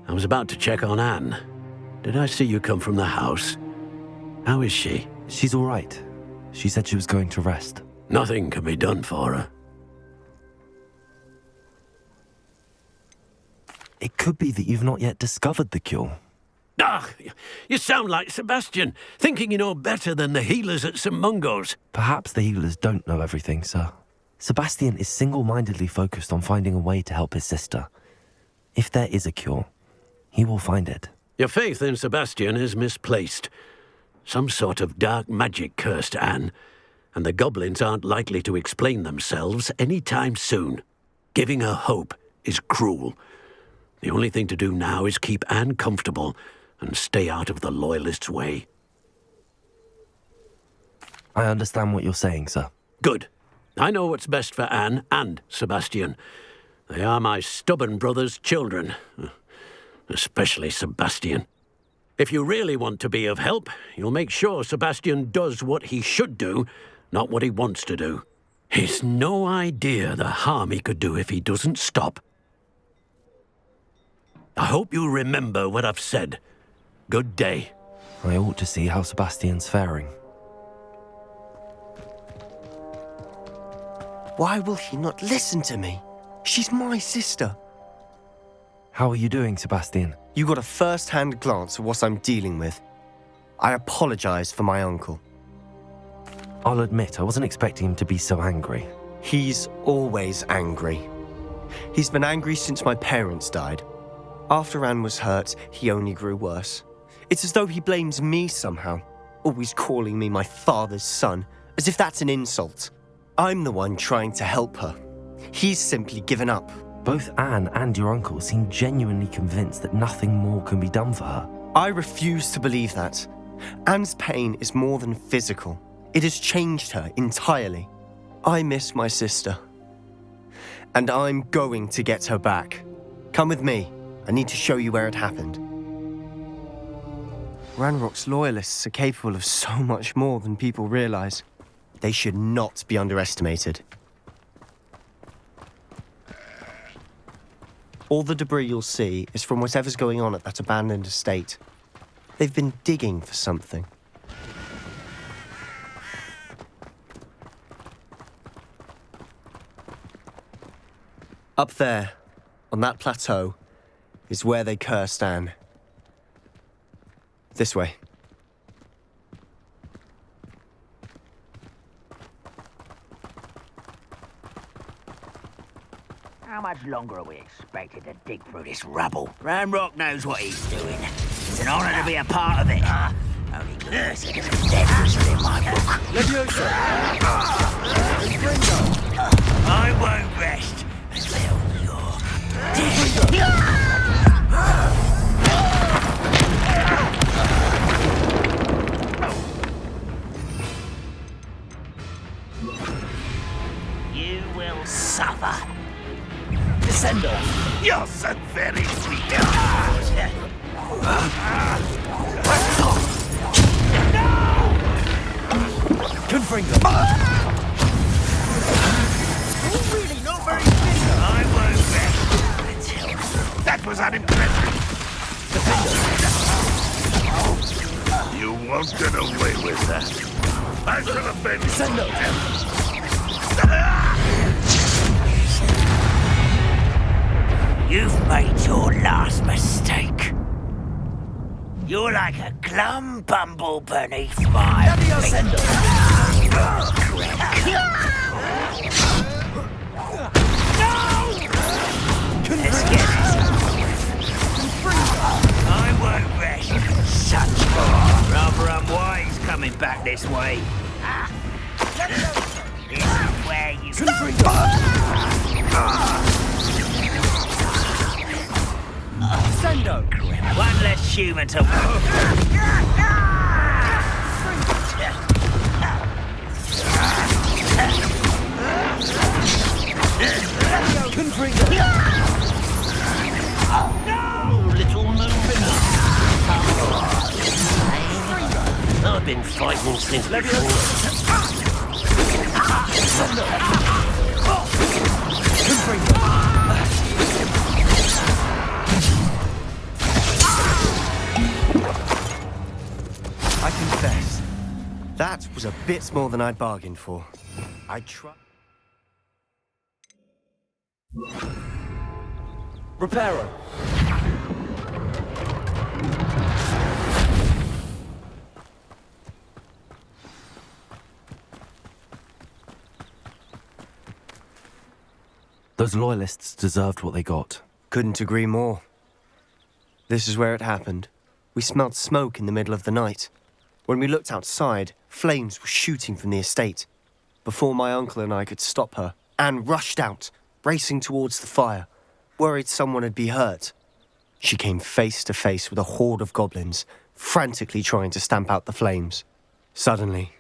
I was about to check on Anne. Did I see you come from the house? How is she? She's all right. She said she was going to rest. Nothing can be done for her. It could be that you've not yet discovered the cure. Ah, you sound like Sebastian, thinking you know better than the healers at St. Mungo's. Perhaps the healers don't know everything, sir. Sebastian is single-mindedly focused on finding a way to help his sister. If there is a cure, he will find it. Your faith in Sebastian is misplaced. Some sort of dark magic cursed Anne, and the goblins aren't likely to explain themselves any time soon. Giving her hope is cruel. The only thing to do now is keep Anne comfortable and stay out of the Loyalists' way. I understand what you're saying, sir. Good. I know what's best for Anne and Sebastian. They are my stubborn brother's children. Especially Sebastian. If you really want to be of help, you'll make sure Sebastian does what he should do, not what he wants to do. He's no idea the harm he could do if he doesn't stop. I hope you remember what I've said. Good day. I ought to see how Sebastian's faring. Why will he not listen to me? She's my sister. How are you doing, Sebastian? You got a first-hand glance at what I'm dealing with. I apologize for my uncle. I'll admit, I wasn't expecting him to be so angry. He's always angry. He's been angry since my parents died. After Anne was hurt, he only grew worse. It's as though he blames me somehow, always calling me my father's son, as if that's an insult. I'm the one trying to help her. He's simply given up. Both Anne and your uncle seem genuinely convinced that nothing more can be done for her. I refuse to believe that. Anne's pain is more than physical. It has changed her entirely. I miss my sister. And I'm going to get her back. Come with me. I need to show you where it happened. Ranrock's Loyalists are capable of so much more than people realize. They should not be underestimated. All the debris you'll see is from whatever's going on at that abandoned estate. They've been digging for something. Up there, on that plateau, is where they cursed Anne. This way. How much longer are we expected to dig through this rubble? Ranrock knows what he's doing. It's an honor to be a part of it. Only mercy is dead in my book. I won't rest until you're dead. You will suffer. Descendo. You're so very sweet. Confringo. You're really not very big. I won't rest until... That was unimpressive. You won't get away with that. I should have been... Descendo. You've made your last mistake. You're like a glum bumble beneath my feet. Let's get it. I won't rest. Such rather unwise coming back this way. This is where you... Sendo! One less human to... Confringo! No! Little moving. I've been fighting since before. Confringo! was a bit more than I'd bargained for. I tried... Reparo! Those loyalists deserved what they got. Couldn't agree more. This is where it happened. We smelled smoke in the middle of the night. When we looked outside, flames were shooting from the estate. Before my uncle and I could stop her, Anne rushed out, racing towards the fire, worried someone had been hurt. She came face to face with a horde of goblins, frantically trying to stamp out the flames. Suddenly,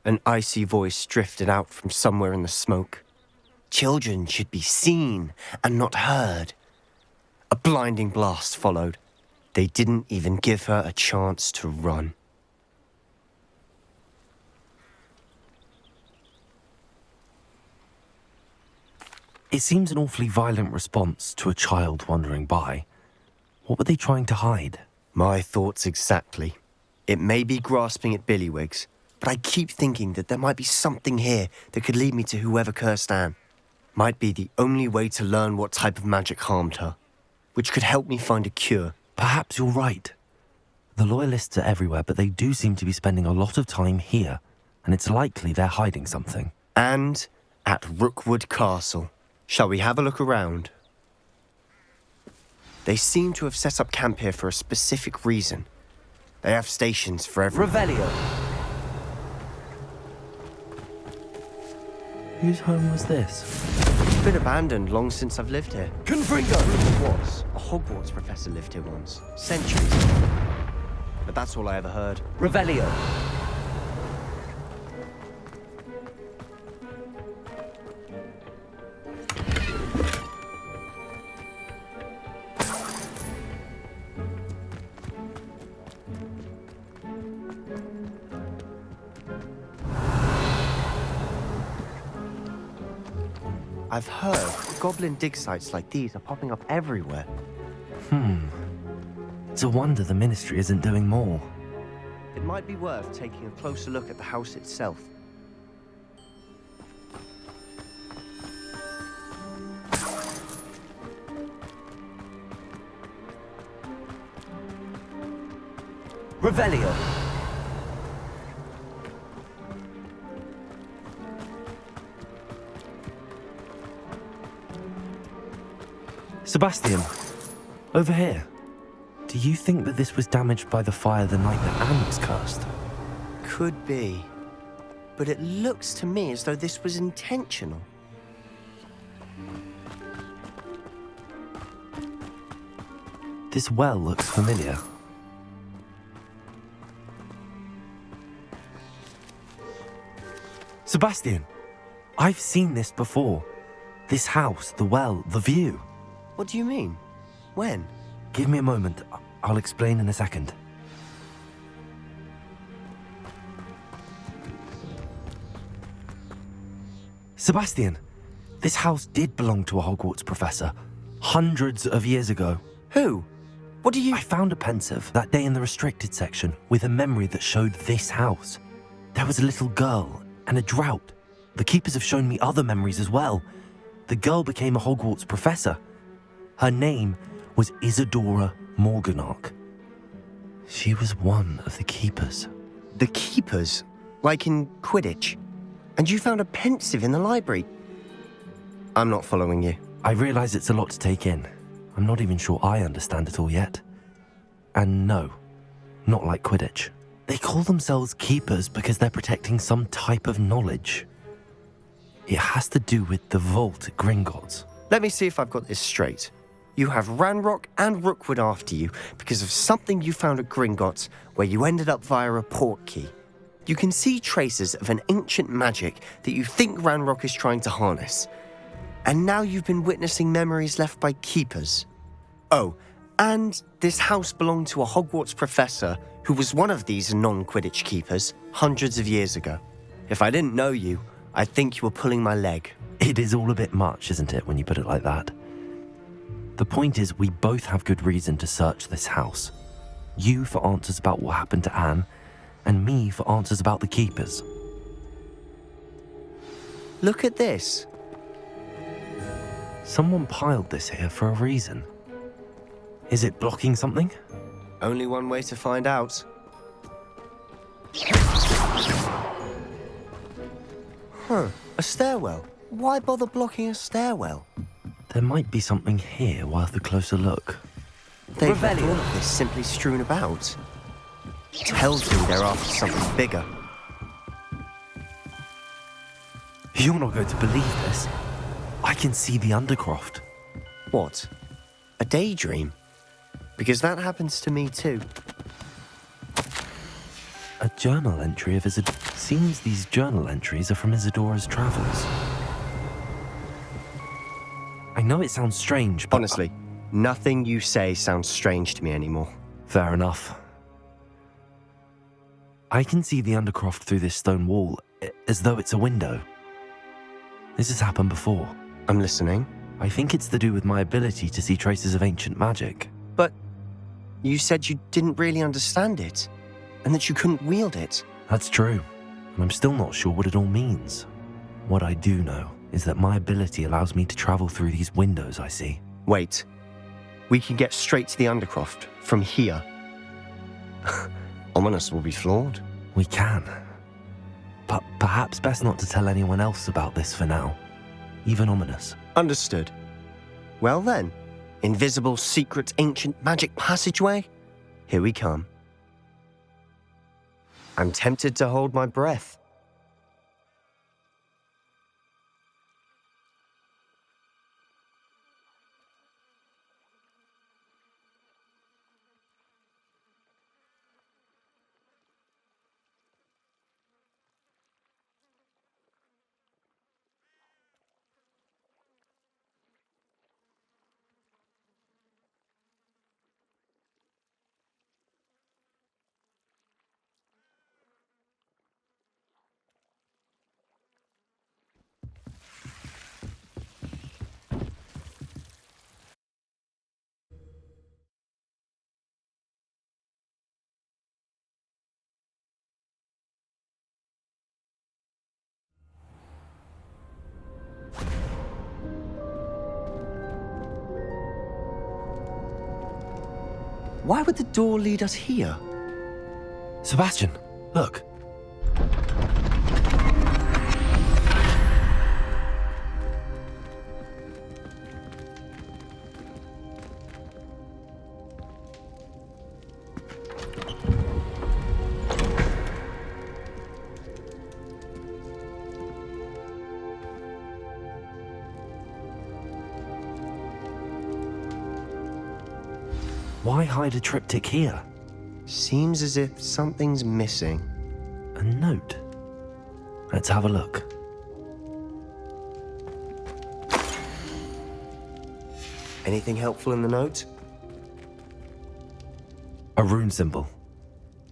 an icy voice drifted out from somewhere in the smoke. Children should be seen and not heard. A blinding blast followed. They didn't even give her a chance to run. It seems an awfully violent response to a child wandering by. What were they trying to hide? My thoughts exactly. It may be grasping at Billywigs, but I keep thinking that there might be something here that could lead me to whoever cursed Anne. Might be the only way to learn what type of magic harmed her, which could help me find a cure. Perhaps you're right. The Loyalists are everywhere, but they do seem to be spending a lot of time here, and it's likely they're hiding something. And at Rookwood Castle. Shall we have a look around? They seem to have set up camp here for a specific reason. They have stations for every... Revelio! Whose home was this? It's been abandoned long since I've lived here. Confringo! Rumor was a Hogwarts professor lived here once, centuries ago. But that's all I ever heard. Revelio! I've heard goblin dig sites like these are popping up everywhere. It's a wonder the Ministry isn't doing more. It might be worth taking a closer look at the house itself. Revelio! Sebastian, over here. Do you think that this was damaged by the fire the night that Anne was cursed? Could be. But it looks to me as though this was intentional. This well looks familiar. Sebastian, I've seen this before. This house, the well, the view. What do you mean? When? Give me a moment. I'll explain in a second. Sebastian, this house did belong to a Hogwarts professor. Hundreds of years ago. Who? What do you... I found a pensive that day in the restricted section with a memory that showed this house. There was a little girl and a drought. The keepers have shown me other memories as well. The girl became a Hogwarts professor. Her name was Isadora Morganach. She was one of the keepers. The keepers? Like in Quidditch? And you found a pensive in the library? I'm not following you. I realise it's a lot to take in. I'm not even sure I understand it all yet. And no, not like Quidditch. They call themselves keepers because they're protecting some type of knowledge. It has to do with the vault at Gringotts. Let me see if I've got this straight. You have Ranrock and Rookwood after you because of something you found at Gringotts where you ended up via a port key. You can see traces of an ancient magic that you think Ranrock is trying to harness. And now you've been witnessing memories left by keepers. Oh, and this house belonged to a Hogwarts professor who was one of these non-Quidditch keepers hundreds of years ago. If I didn't know you, I'd think you were pulling my leg. It is all a bit much, isn't it, when you put it like that? The point is, we both have good reason to search this house. You for answers about what happened to Anne, and me for answers about the keepers. Look at this. Someone piled this here for a reason. Is it blocking something? Only one way to find out. Huh, a stairwell. Why bother blocking a stairwell? There might be something here worth a closer look. They've left all of this simply strewn about. Tells me they're after something bigger. You're not going to believe this. I can see the Undercroft. What? A daydream? Because that happens to me too. A journal entry of Isidore. Seems these journal entries are from Isidora's travels. I know it sounds strange, but... Honestly, nothing you say sounds strange to me anymore. Fair enough. I can see the Undercroft through this stone wall, as though it's a window. This has happened before. I'm listening. I think it's to do with my ability to see traces of ancient magic. But you said you didn't really understand it, and that you couldn't wield it. That's true, and I'm still not sure what it all means. What I do know is that my ability allows me to travel through these windows I see. Wait. We can get straight to the Undercroft from here. Ominous will be floored. We can. But perhaps best not to tell anyone else about this for now. Even Ominous. Understood. Well then, invisible, secret, ancient magic passageway? Here we come. I'm tempted to hold my breath. Why would the door lead us here? Sebastian, look. Why hide a triptych here? Seems as if something's missing. A note. Let's have a look. Anything helpful in the note? A rune symbol.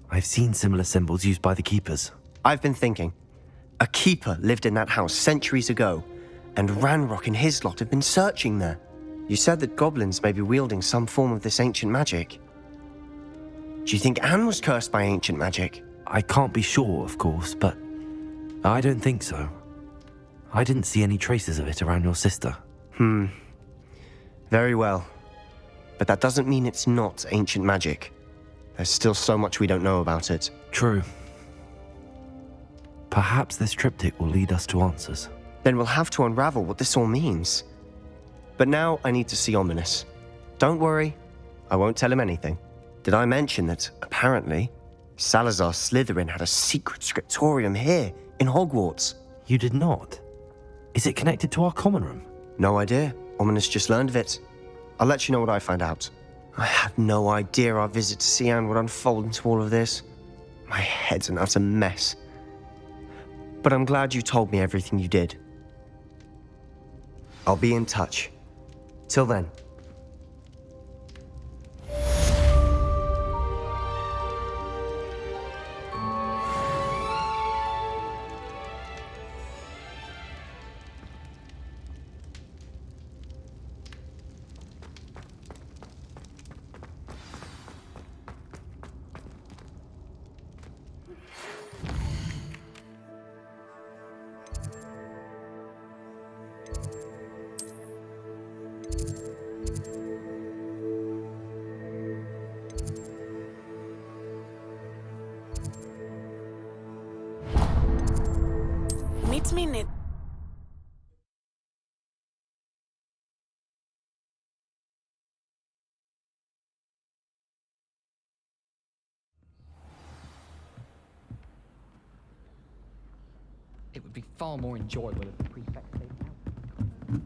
I've seen similar symbols used by the keepers. I've been thinking. A keeper lived in that house centuries ago, and Ranrock and his lot have been searching there. You said that goblins may be wielding some form of this ancient magic. Do you think Anne was cursed by ancient magic? I can't be sure, of course, but I don't think so. I didn't see any traces of it around your sister. Very well. But that doesn't mean it's not ancient magic. There's still so much we don't know about it. True. Perhaps this triptych will lead us to answers. Then we'll have to unravel what this all means. But now I need to see Ominous. Don't worry, I won't tell him anything. Did I mention that, apparently, Salazar Slytherin had a secret scriptorium here in Hogwarts? You did not? Is it connected to our common room? No idea. Ominous just learned of it. I'll let you know what I find out. I had no idea our visit to Sian would unfold into all of this. My head's an utter mess. But I'm glad you told me everything you did. I'll be in touch. Till then. Meet me near. It would be far more enjoyable if the prefect stayed out.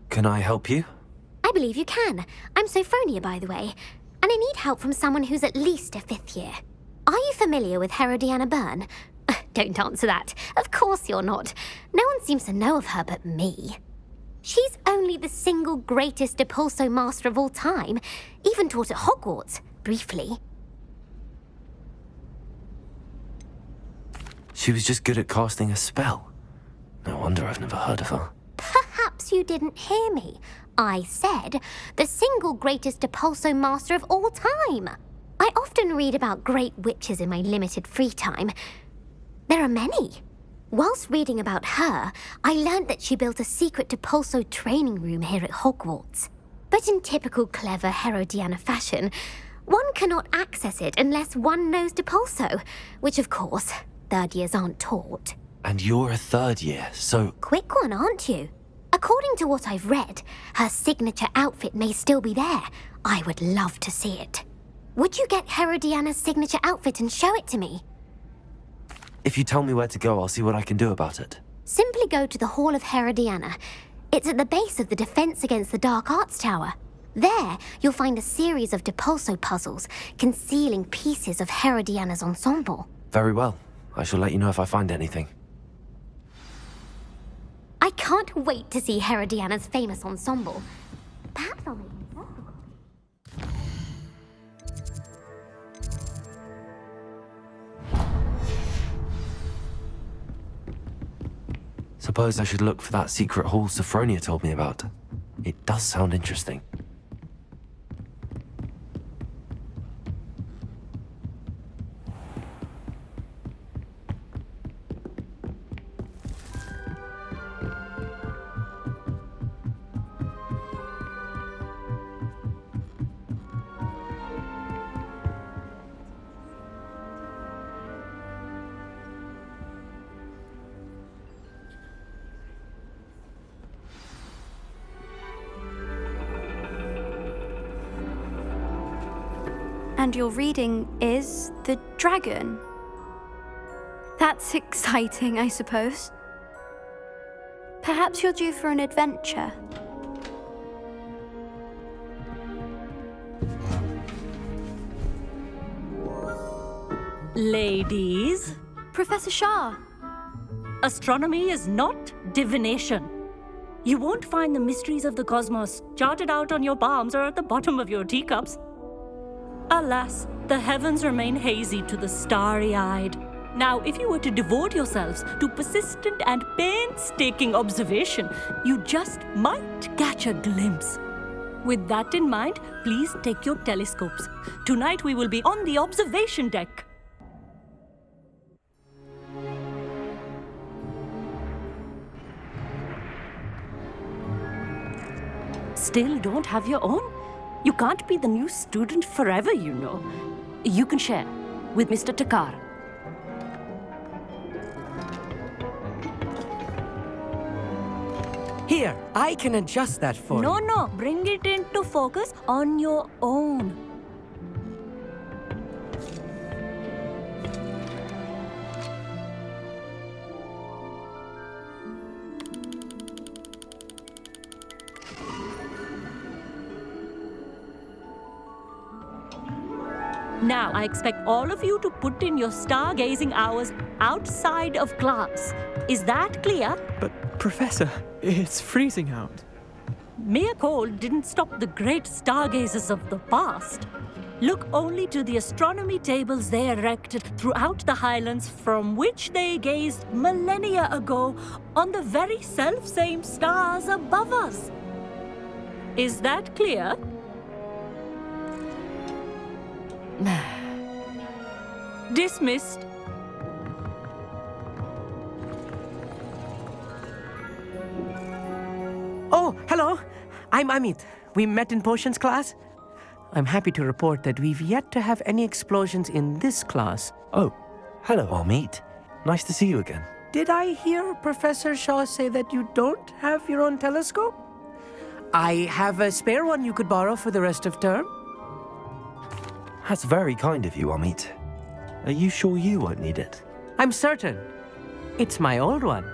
Can I help you? I believe you can. I'm Sophronia, by the way, and I need help from someone who's at least a 5th year. Are you familiar with Herodiana Byrne? Don't answer that. Of course you're not. No one seems to know of her but me. She's only the single greatest Depulso master of all time, even taught at Hogwarts, briefly. She was just good at casting a spell. No wonder I've never heard of her. Perhaps you didn't hear me. I said the single greatest Depulso master of all time. I often read about great witches in my limited free time. There are many. Whilst reading about her, I learned that she built a secret Depulso training room here at Hogwarts. But in typical clever Herodiana fashion, one cannot access it unless one knows Depulso, which of course, 3rd years aren't taught. And you're a 3rd year, so... Quick one, aren't you? According to what I've read, her signature outfit may still be there. I would love to see it. Would you get Herodiana's signature outfit and show it to me? If you tell me where to go, I'll see what I can do about it. Simply go to the Hall of Herodiana. It's at the base of the Defense Against the Dark Arts Tower. There, you'll find a series of Depulso puzzles concealing pieces of Herodiana's ensemble. Very well. I shall let you know if I find anything. I can't wait to see Herodiana's famous ensemble. Perhaps I'll make it possible. Suppose I should look for that secret hall Sophronia told me about. It does sound interesting. And your reading is The Dragon. That's exciting, I suppose. Perhaps you're due for an adventure. Ladies. Professor Shah. Astronomy is not divination. You won't find the mysteries of the cosmos charted out on your palms or at the bottom of your teacups. Alas, the heavens remain hazy to the starry-eyed. Now, if you were to devote yourselves to persistent and painstaking observation, you just might catch a glimpse. With that in mind, please take your telescopes. Tonight we will be on the observation deck. Still don't have your own? You can't be the new student forever, you know. You can share with Mr. Takar. Here, I can adjust that for you. No, bring it into focus on your own. Now, I expect all of you to put in your stargazing hours outside of class. Is that clear? But, Professor, it's freezing out. Mere cold didn't stop the great stargazers of the past. Look only to the astronomy tables they erected throughout the Highlands from which they gazed millennia ago on the very self-same stars above us. Is that clear? Dismissed. Oh, hello. I'm Amit. We met in potions class. I'm happy to report that we've yet to have any explosions in this class. Oh, hello, Amit. Nice to see you again. Did I hear Professor Shaw say that you don't have your own telescope? I have a spare one you could borrow for the rest of term. That's very kind of you, Amit. Are you sure you won't need it? I'm certain. It's my old one.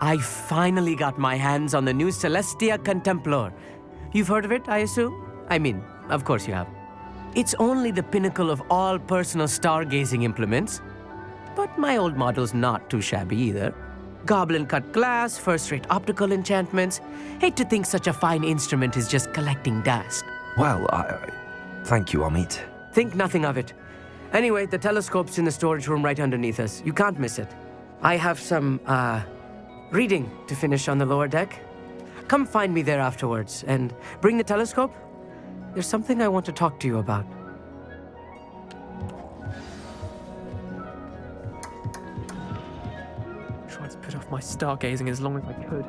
I finally got my hands on the new Celestia Contemplar. You've heard of it, I assume? I mean, of course you have. It's only the pinnacle of all personal stargazing implements. But my old model's not too shabby either. Goblin-cut glass, first-rate optical enchantments. Hate to think such a fine instrument is just collecting dust. Well, thank you, Amit. Think nothing of it. Anyway, the telescope's in the storage room right underneath us. You can't miss it. I have some, reading to finish on the lower deck. Come find me there afterwards, and bring the telescope. There's something I want to talk to you about. Tried to put off my stargazing as long as I could.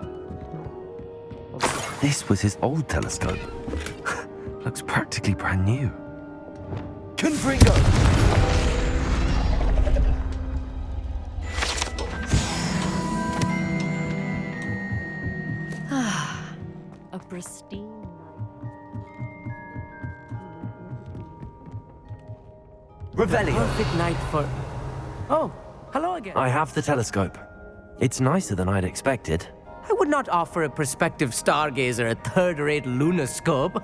This was his old telescope. Looks practically brand new. Confringo! A pristine Revelio. Perfect night for... Oh, hello again. I have the telescope. It's nicer than I'd expected. I would not offer a prospective stargazer a third-rate lunoscope.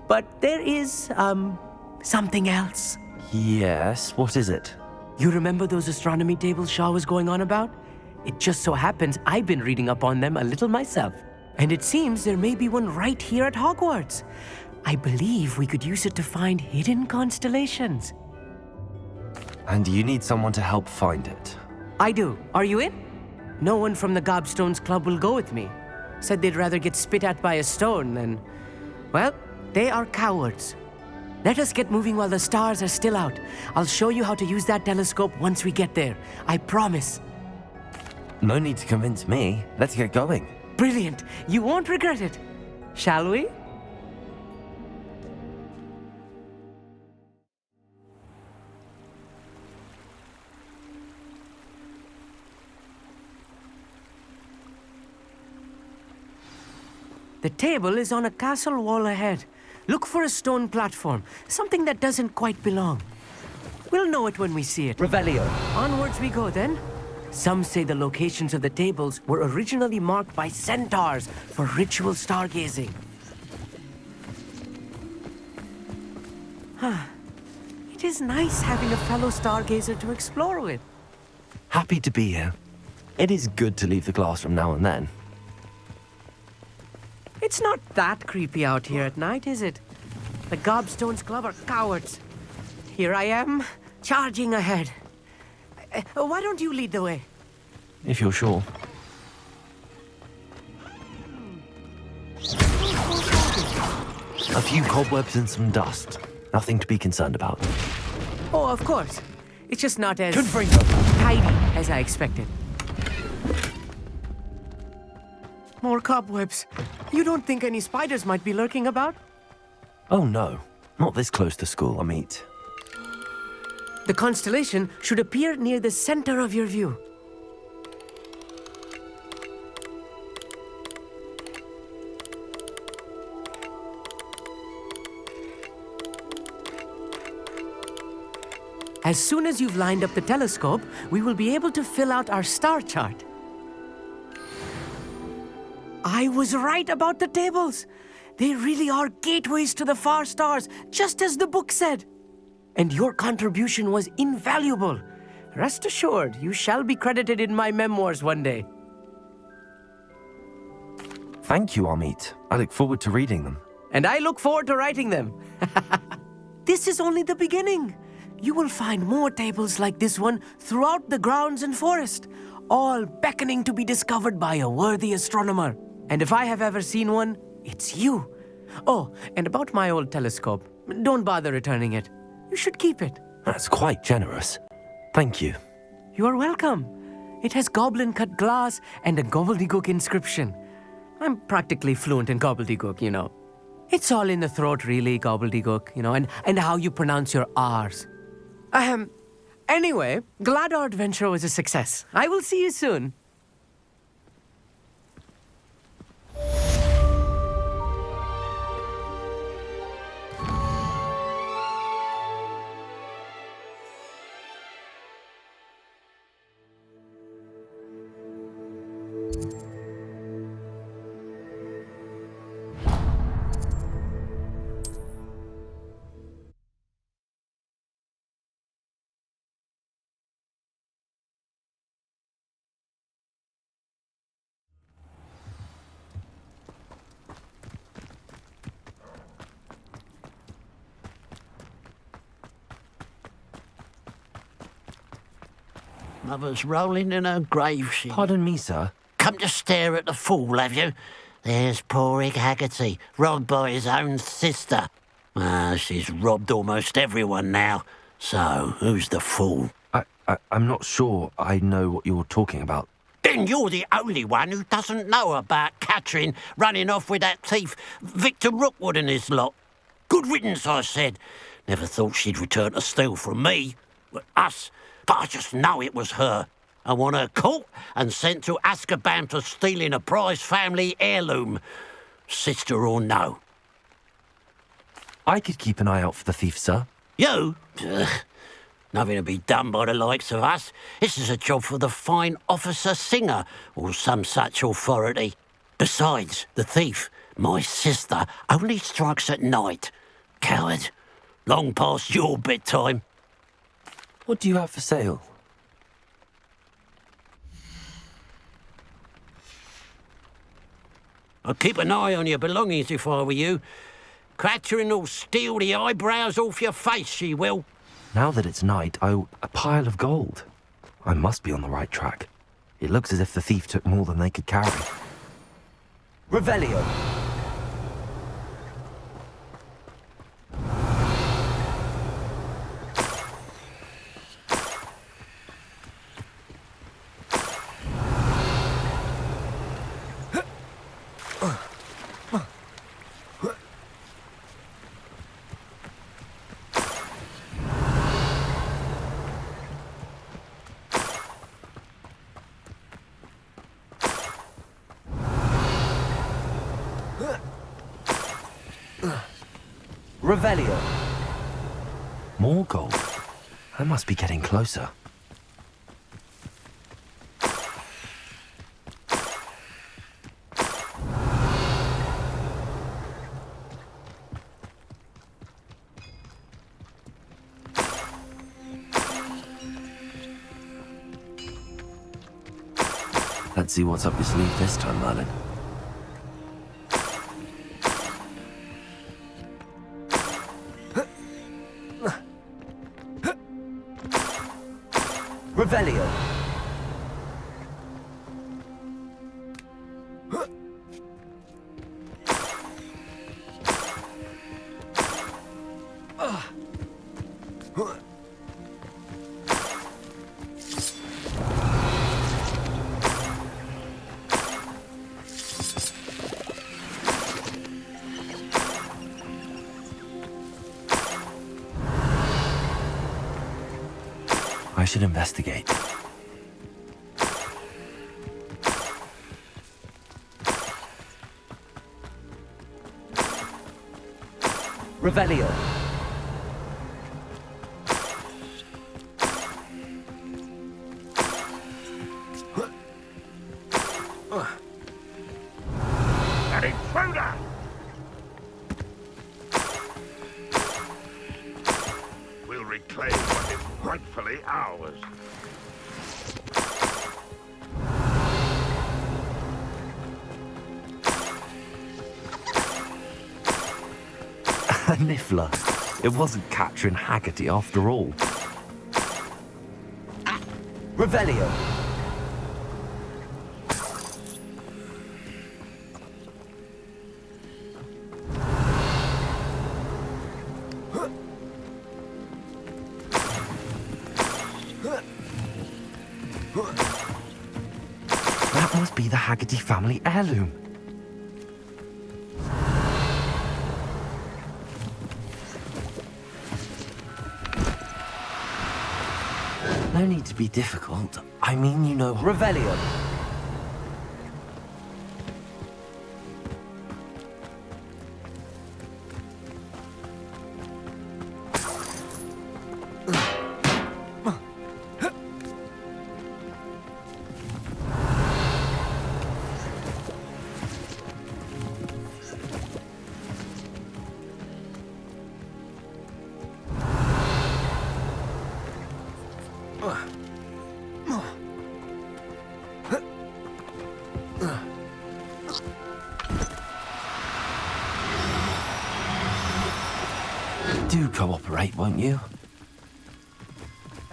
But there is, something else. Yes, what is it? You remember those astronomy tables Shaw was going on about? It just so happens I've been reading up on them a little myself. And it seems there may be one right here at Hogwarts. I believe we could use it to find hidden constellations. And you need someone to help find it. I do. Are you in? No one from the Gobstones Club will go with me. Said they'd rather get spit at by a stone than... Well, they are cowards. Let us get moving while the stars are still out. I'll show you how to use that telescope once we get there. I promise. No need to convince me. Let's get going. Brilliant. You won't regret it. Shall we? The table is on a castle wall ahead. Look for a stone platform, something that doesn't quite belong. We'll know it when we see it. Revelio. Onwards we go then. Some say the locations of the tables were originally marked by centaurs for ritual stargazing. It is nice having a fellow stargazer to explore with. Happy to be here. It is good to leave the classroom now and then. It's not that creepy out here at night, is it? The Gobstones Club are cowards. Here I am, charging ahead. Why don't you lead the way? If you're sure. A few cobwebs and some dust. Nothing to be concerned about. Oh, of course. It's just not as Confringo. tidy as I expected. More cobwebs. You don't think any spiders might be lurking about? Oh no, not this close to school, Amit. The constellation should appear near the center of your view. As soon as you've lined up the telescope, we will be able to fill out our star chart. I was right about the tables. They really are gateways to the far stars, just as the book said. And your contribution was invaluable. Rest assured, you shall be credited in my memoirs one day. Thank you, Amit. I look forward to reading them. And I look forward to writing them. This is only the beginning. You will find more tables like this one throughout the grounds and forest, all beckoning to be discovered by a worthy astronomer. And if I have ever seen one, it's you. Oh, and about my old telescope, don't bother returning it. You should keep it. That's quite generous. Thank you. You are welcome. It has goblin-cut glass and a gobbledygook inscription. I'm practically fluent in gobbledygook, you know. It's all in the throat, really, gobbledygook, you know, and how you pronounce your R's. Anyway, glad our adventure was a success. I will see you soon. Mother's rolling in her grave, she... Pardon me, sir. Come to stare at the fool, have you? There's poor Ig Haggerty, robbed by his own sister. She's robbed almost everyone now. So, who's the fool? I'm not sure I know what you're talking about. Then you're the only one who doesn't know about Catherine running off with that thief, Victor Rookwood and his lot. Good riddance, I said. Never thought she'd return to steal from me. Us. But I just know it was her. I want her caught and sent to Azkaban for stealing a prize family heirloom. Sister or no. I could keep an eye out for the thief, sir. You? Ugh. Nothing to be done by the likes of us. This is a job for the fine officer Singer, or some such authority. Besides, the thief, my sister, only strikes at night. Coward. Long past your bedtime. What do you have for sale? I'd keep an eye on your belongings if I were you. Catherine will steal the eyebrows off your face, she will. Now that it's night, a pile of gold. I must be on the right track. It looks as if the thief took more than they could carry. Revelio. Revelio. More gold? I must be getting closer. Let's see what's up your sleeve this time, Merlin. Revelio. I should investigate. Revelio. An intruder! We'll reclaim what is rightfully ours. A niffler. It wasn't Catherine Haggerty after all. Revelio. That must be the Haggerty family heirloom. No need to be difficult. I mean, you know... Revelio. Do cooperate, won't you?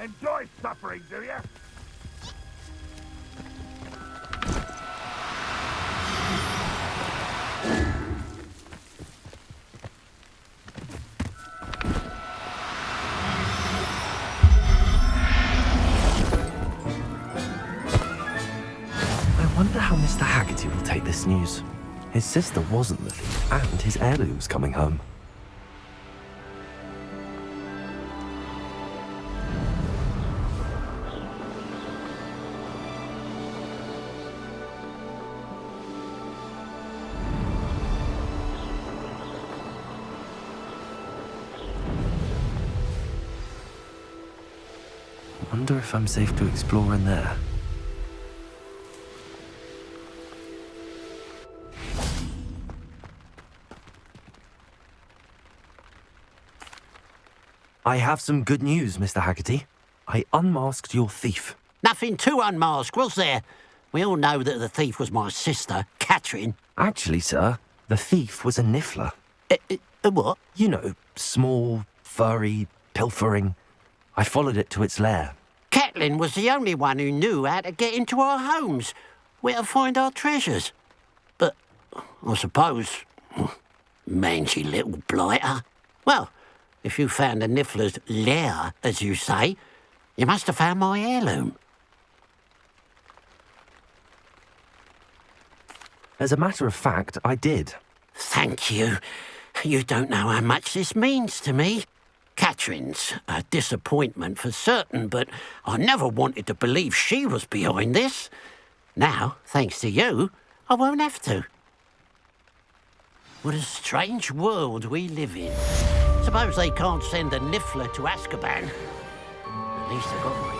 Enjoy suffering, do you? I wonder how Mr. Haggerty will take this news. His sister wasn't the thief, and his heirloom's coming home. Wonder if I'm safe to explore in there. I have some good news, Mr. Haggerty. I unmasked your thief. Nothing to unmask, was there? We all know that the thief was my sister, Catherine. Actually, sir, the thief was a niffler. A what? You know, small, furry, pilfering. I followed it to its lair. Catelyn was the only one who knew how to get into our homes, where to find our treasures. But I suppose, mangy little blighter. Well, if you found the niffler's lair, as you say, you must have found my heirloom. As a matter of fact, I did. Thank you. You don't know how much this means to me. Catherine's a disappointment for certain, but I never wanted to believe she was behind this. Now, thanks to you, I won't have to. What a strange world we live in. Suppose they can't send a niffler to Azkaban. At least I got my head.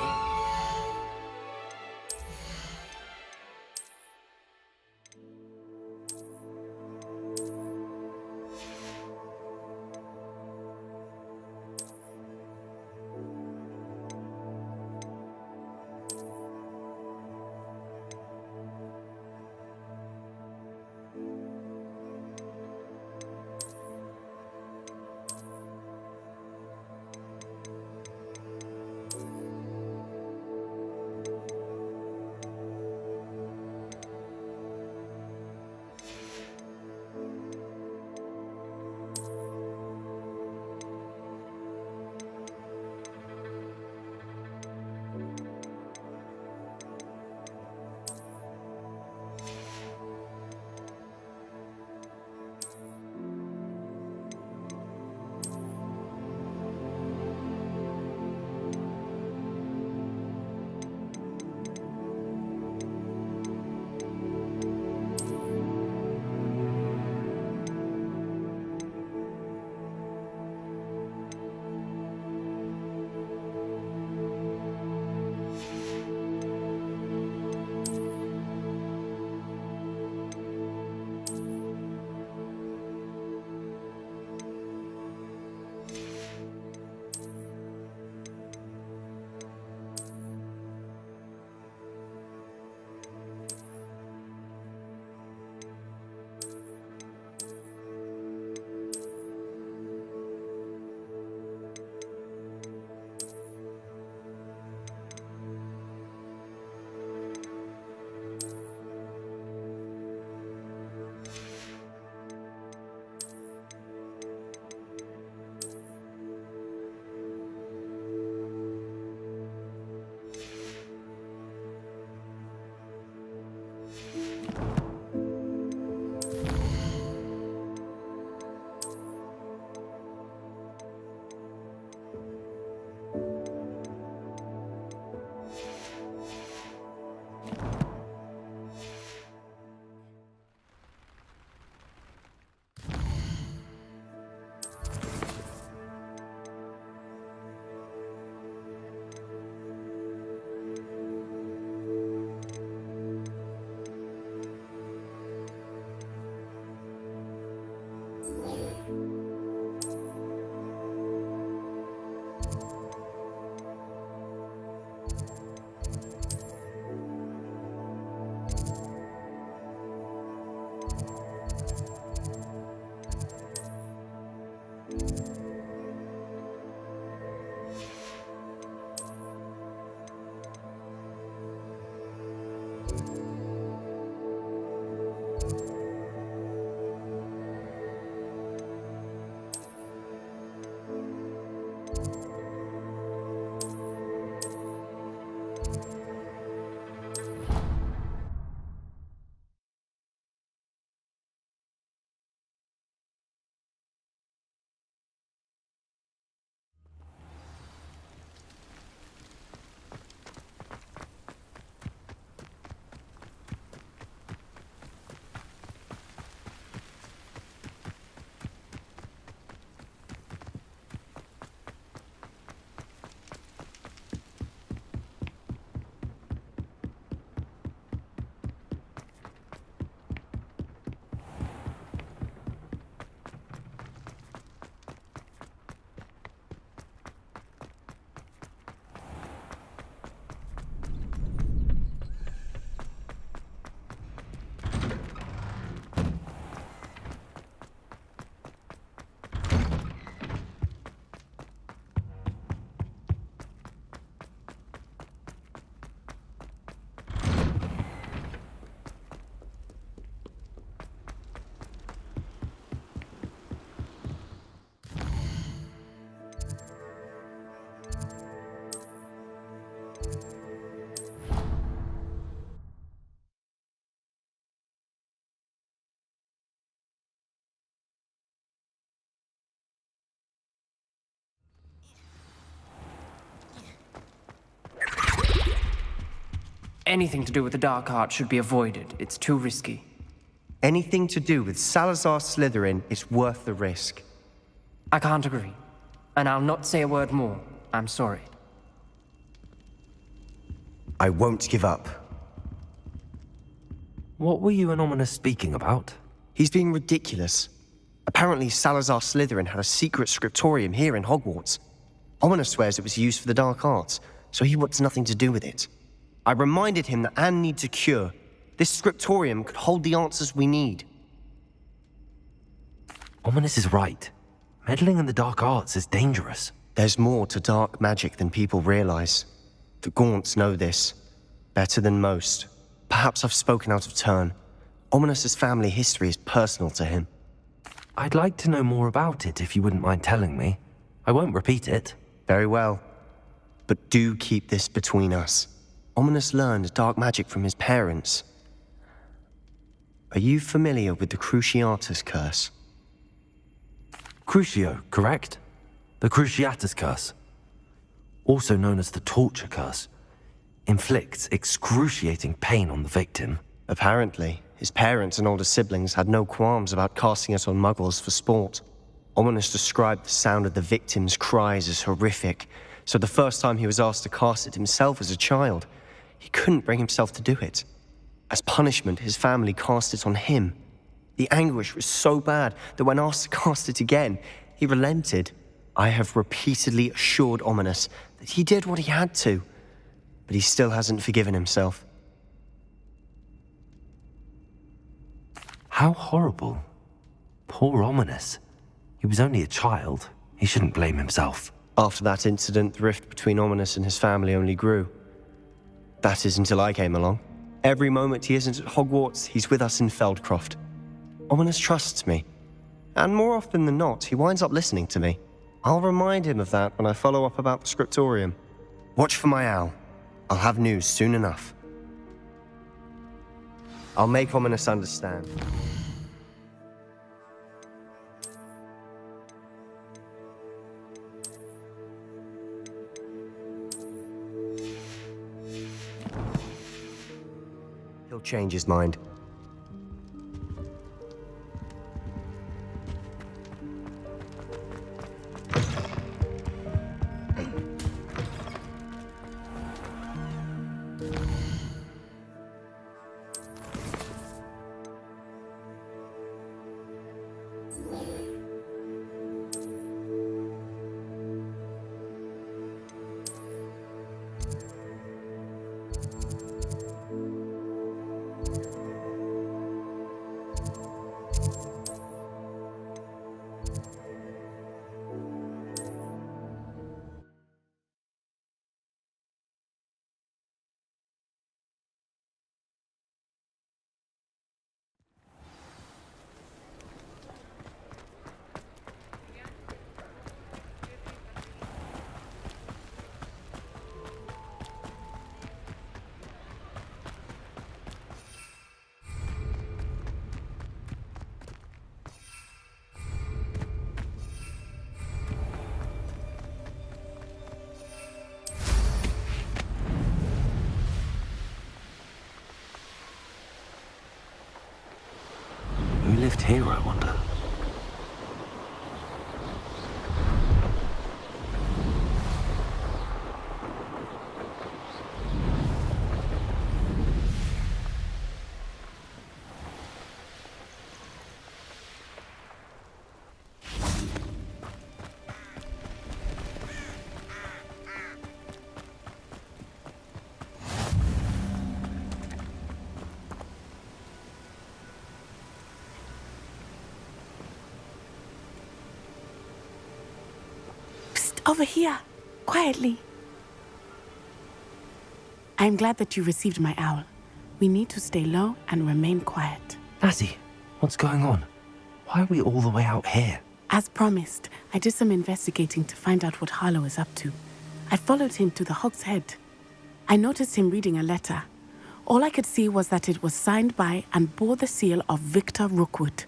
anything to do with the dark art should be avoided. It's too risky. Anything to do with Salazar Slytherin is worth the risk. I can't agree. And I'll not say a word more. I'm sorry. I won't give up. What were you and Ominous speaking about? He's being ridiculous. Apparently, Salazar Slytherin had a secret scriptorium here in Hogwarts. Ominous swears it was used for the dark arts, so he wants nothing to do with it. I reminded him that Anne needs a cure. This scriptorium could hold the answers we need. Ominous is right. Meddling in the dark arts is dangerous. There's more to dark magic than people realize. The Gaunts know this. Better than most. Perhaps I've spoken out of turn. Ominous's family history is personal to him. I'd like to know more about it if you wouldn't mind telling me. I won't repeat it. Very well. But do keep this between us. Ominous learned dark magic from his parents. Are you familiar with the Cruciatus Curse? Crucio, correct? The Cruciatus Curse. Also known as the Torture Curse. Inflicts excruciating pain on the victim. Apparently, his parents and older siblings had no qualms about casting it on muggles for sport. Ominous described the sound of the victim's cries as horrific, so the first time he was asked to cast it himself as a child, he couldn't bring himself to do it. As punishment, his family cast it on him. The anguish was so bad that when asked to cast it again, he relented. I have repeatedly assured Ominous that he did what he had to, but he still hasn't forgiven himself. How horrible. Poor Ominous. He was only a child. He shouldn't blame himself. After that incident, the rift between Ominous and his family only grew. That is until I came along. Every moment he isn't at Hogwarts, he's with us in Feldcroft. Ominous trusts me. And more often than not, he winds up listening to me. I'll remind him of that when I follow up about the scriptorium. Watch for my owl. I'll have news soon enough. I'll make Ominous understand. He'll change his mind. Who lived here, I wonder? Over here, quietly. I'm glad that you received my owl. We need to stay low and remain quiet. Lassie, what's going on? Why are we all the way out here? As promised, I did some investigating to find out what Harlow is up to. I followed him to the Hog's Head. I noticed him reading a letter. All I could see was that it was signed by and bore the seal of Victor Rookwood.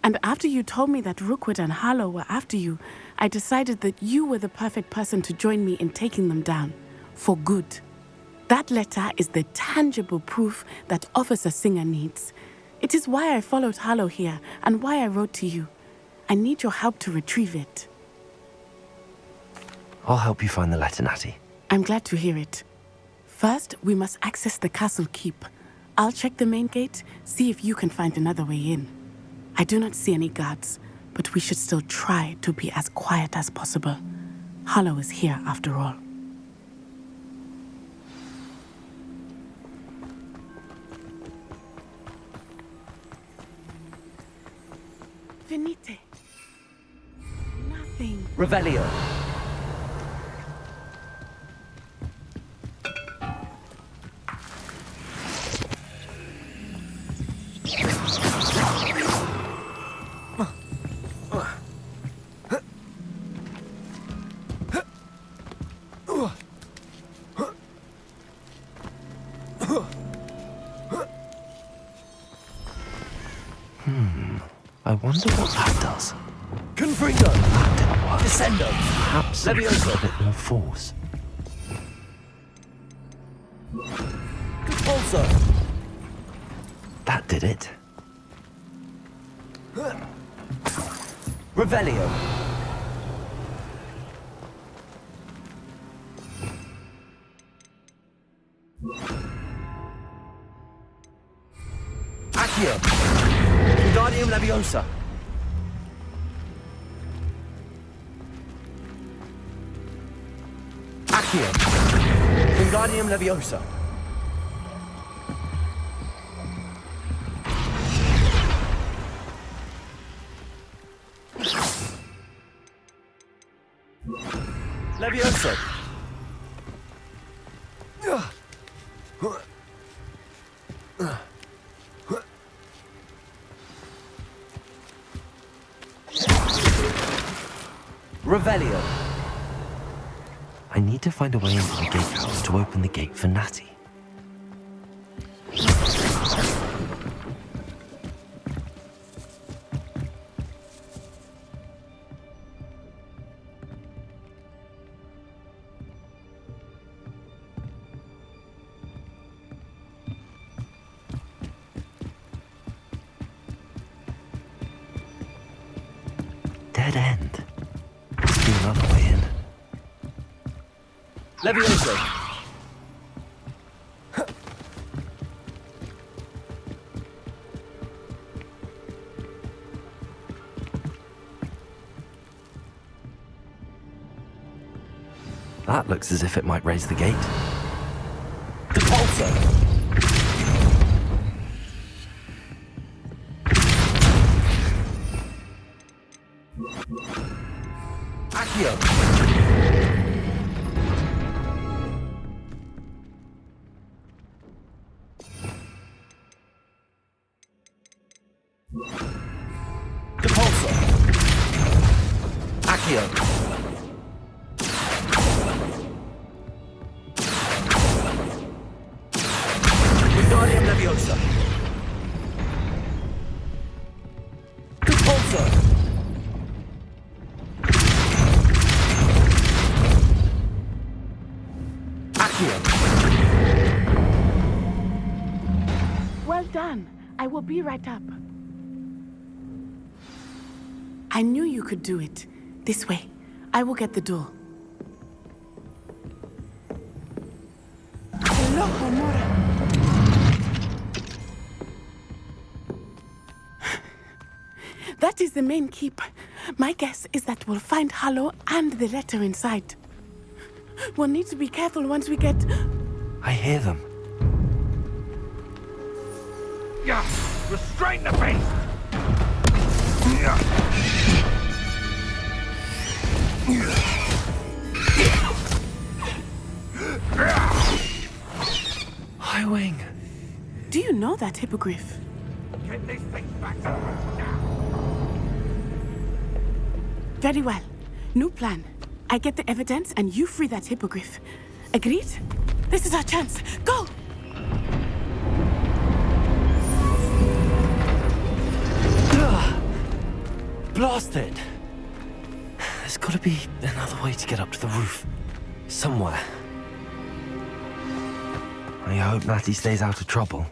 And after you told me that Rookwood and Harlow were after you, I decided that you were the perfect person to join me in taking them down. For good. That letter is the tangible proof that Officer Singer needs. It is why I followed Harlow here and why I wrote to you. I need your help to retrieve it. I'll help you find the letter, Natty. I'm glad to hear it. First, we must access the castle keep. I'll check the main gate, see if you can find another way in. I do not see any guards, but we should still try to be as quiet as possible. Harlow is here after all. Venite. Nothing. Revelio. I wonder what that does. Confringo. That didn't work. Descendo. Perhaps it Levioso. needs a bit more force. Compulso. That did it. Revelio. Accio. Wingardium Leviosa. Accio. Wingardium Leviosa. Leviosa. Revelio. I need to find a way into the gatehouse to open the gate for Natty. Dead end. Must be another way in. Levioso. That looks as if it might raise the gate. Compulso. Accio. Compulso. Accio. Wingardium Leviosa. Compulso. Accio. Well done. I will be right up. I knew you could do it. This way. I will get the door. Hello, Homura. That is the main keep. My guess is that we'll find Harlow and the letter inside. We'll need to be careful once we get... I hear them. Yeah, restrain the beast! High Wing. Do you know that hippogriff? Get these things back to them now! Very well. New plan. I get the evidence and you free that hippogriff. Agreed? This is our chance. Go! Blasted! There's got to be another way to get up to the roof. Somewhere. I hope Natty stays out of trouble.